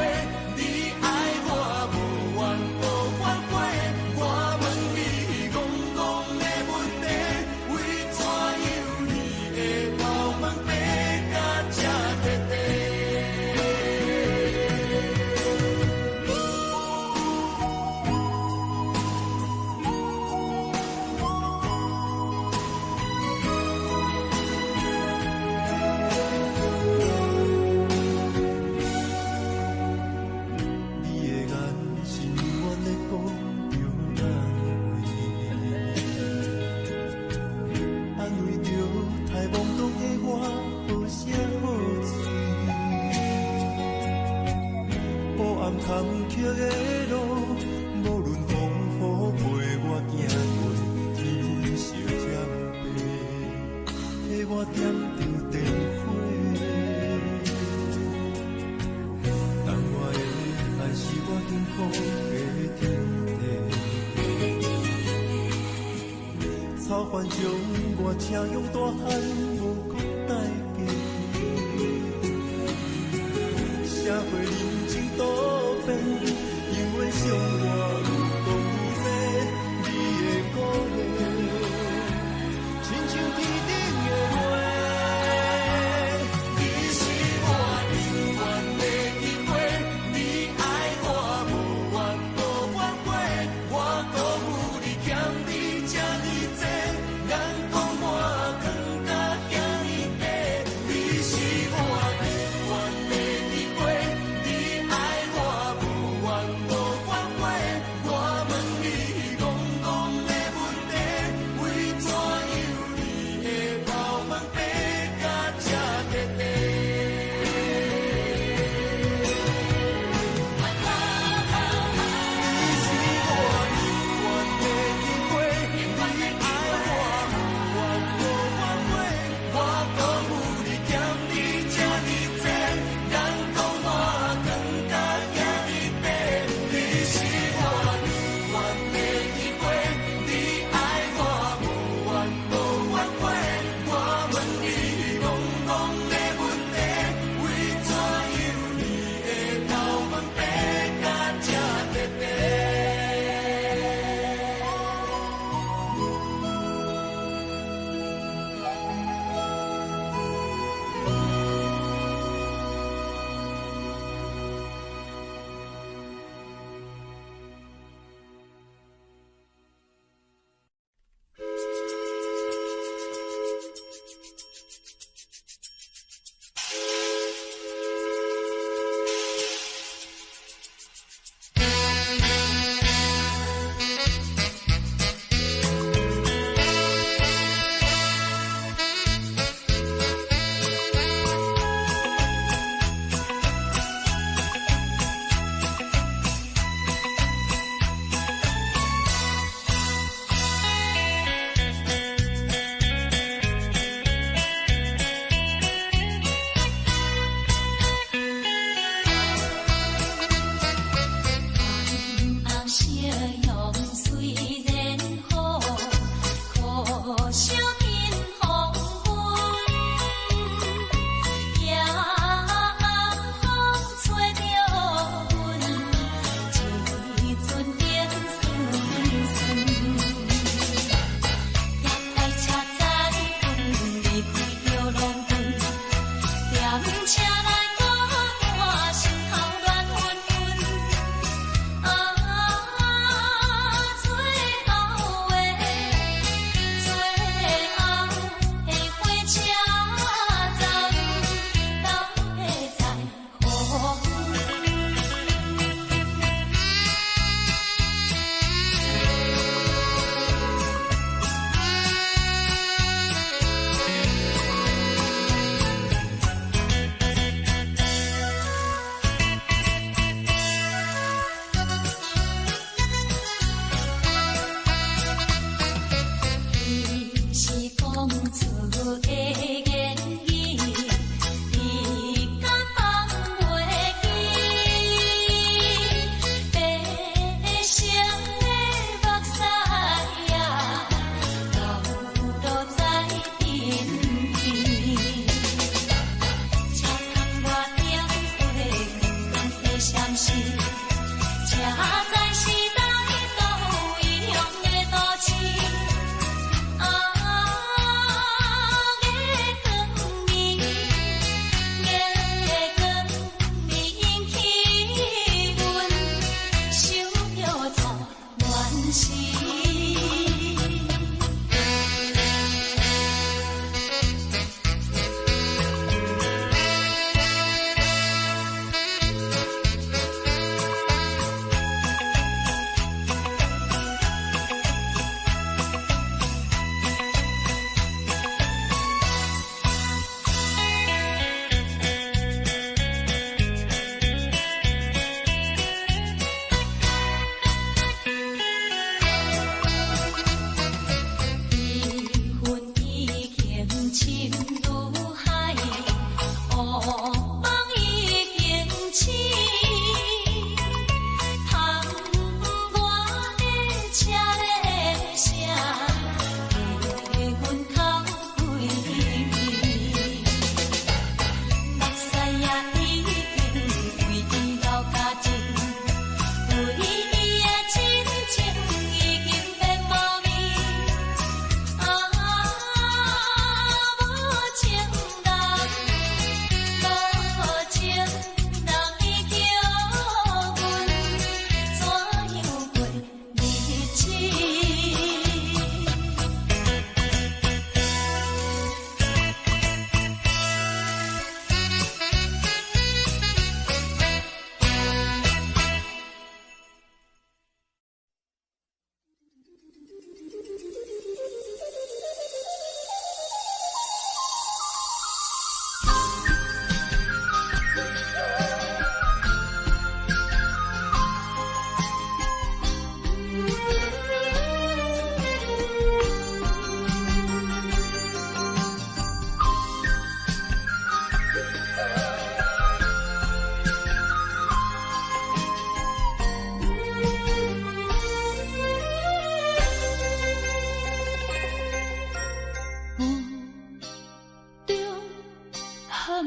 你爱我无怨无反悔。坎坷的路，无论风雨陪我行过，天昏烧渐白，替我点着灯火。当我的爱是我幸福的天地，草原将我请用大汉无国代价。社会人情多变，因为相我有讲有多，你的鼓励，亲像天顶的花。你是我永远的机会，你爱我无怨无怨悔，我辜负你欠你这么多，人讲我更加惊你白。你是我永远的机会。你爱我无怨无怨悔，我问你戆戆的问题，为怎样你会头毛白甲这彻底？你是我永远的机会，你爱我无怨无怨悔，我辜负你欠你这么多，人讲我更加惊你白。你是我永远的机会，你爱我无怨无怨悔，我问你戆戆的问题，为怎样你会头毛白甲这彻底？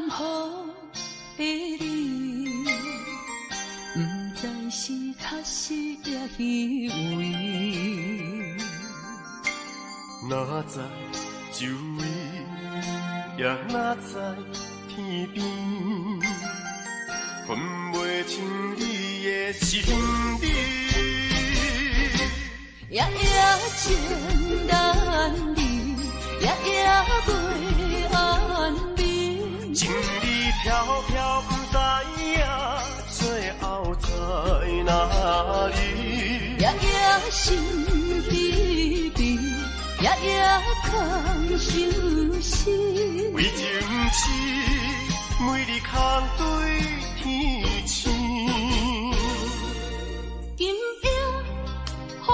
雨的你，不知是确实也虚伪。哪知周围，也哪知天边，分袂清你的心理。夜夜情难离，夜夜袂安眠。情理飘飘，不知影最后在哪里。夜夜心悲悲，夜夜空相思。为情痴，每日空对天星。今夜风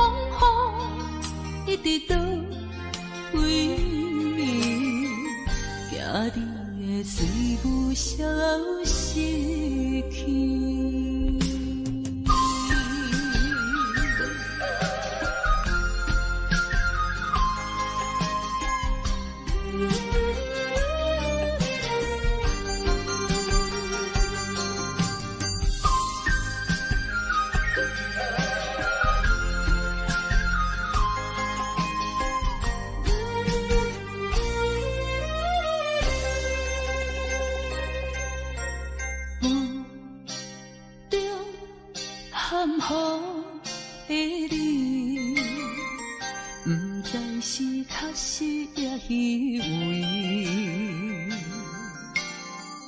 雨一直到为暝，惊你的随舞消失去。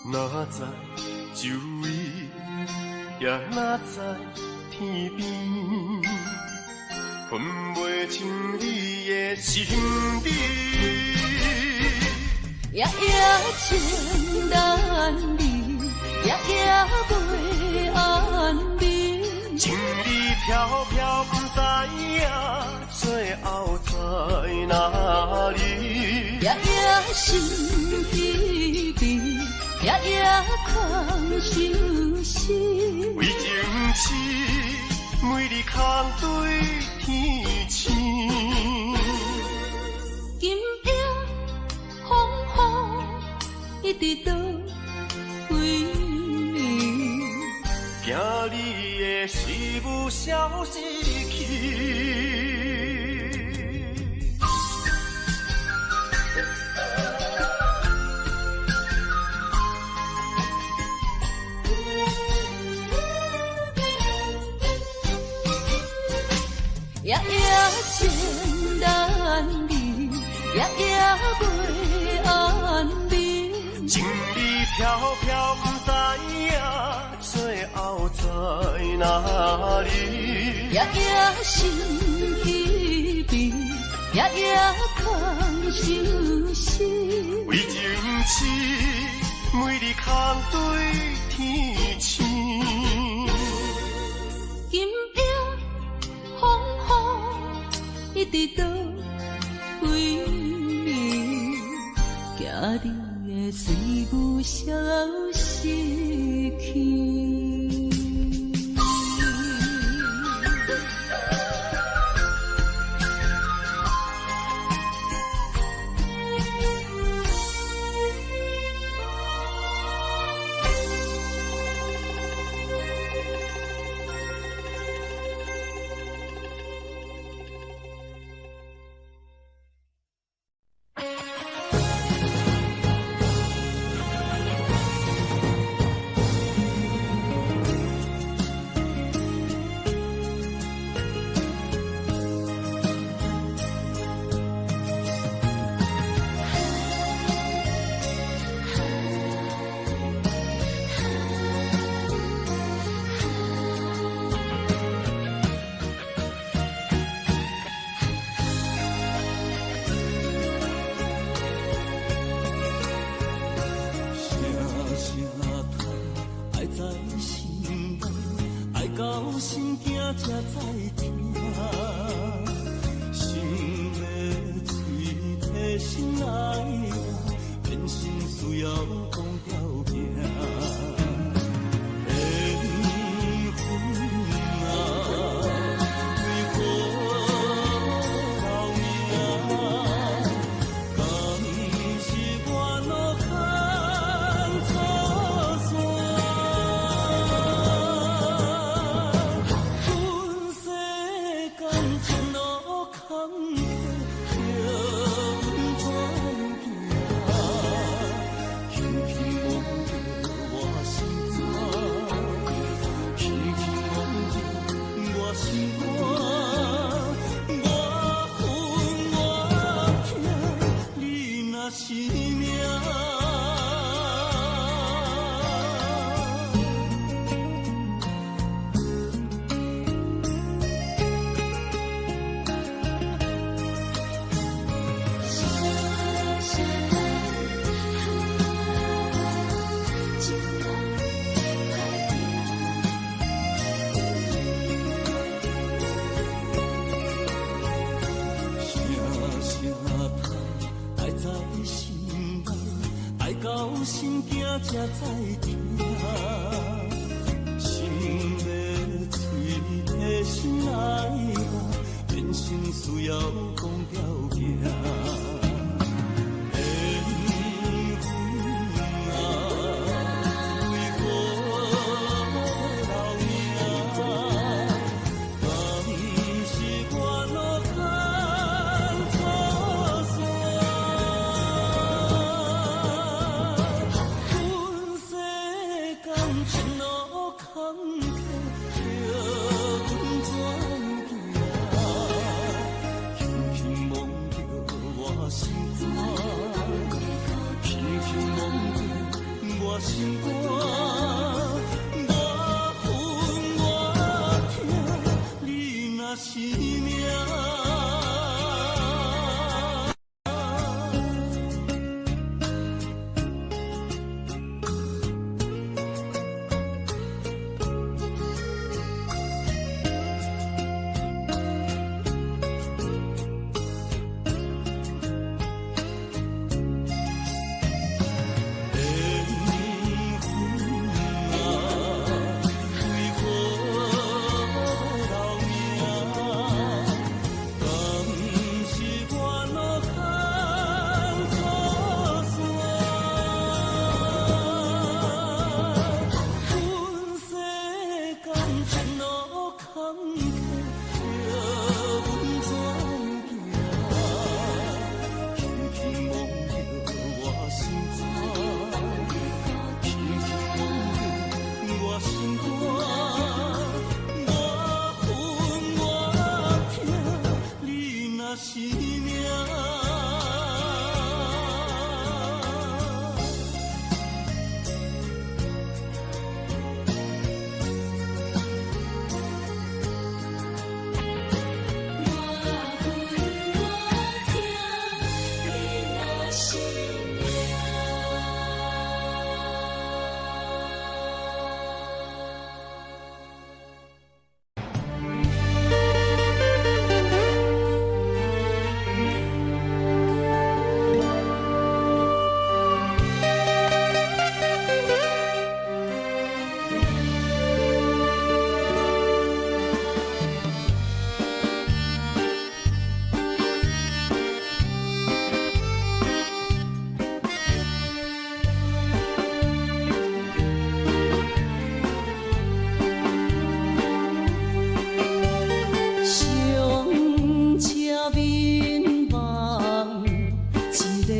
哪知周围，也哪知天边，分袂清你的心理。夜夜情难离，夜夜袂安眠。情理飘飘，不知影最后在哪里。夜夜心悲悲，夜夜空相思。为情痴，每日空对天星。今夜风雨一直到为暝，惊你的随舞消失去。夜夜情难离，夜夜袂安眠。情理飘飘，不知影最后在哪里。夜夜心悲悲，夜夜空相思。为情痴，每日空对天星。今夜风雨一直到为暝，惊你的随舞消失去。才知听，心的嘴提心爱人，变心需要讲条命。缘分啊，为何留命？敢是我落空在心内，爱到心惊才知疼。心要碎的心来话，变成需要讲条件。心肝，我恨我痛，你若是命。上车眠梦，一个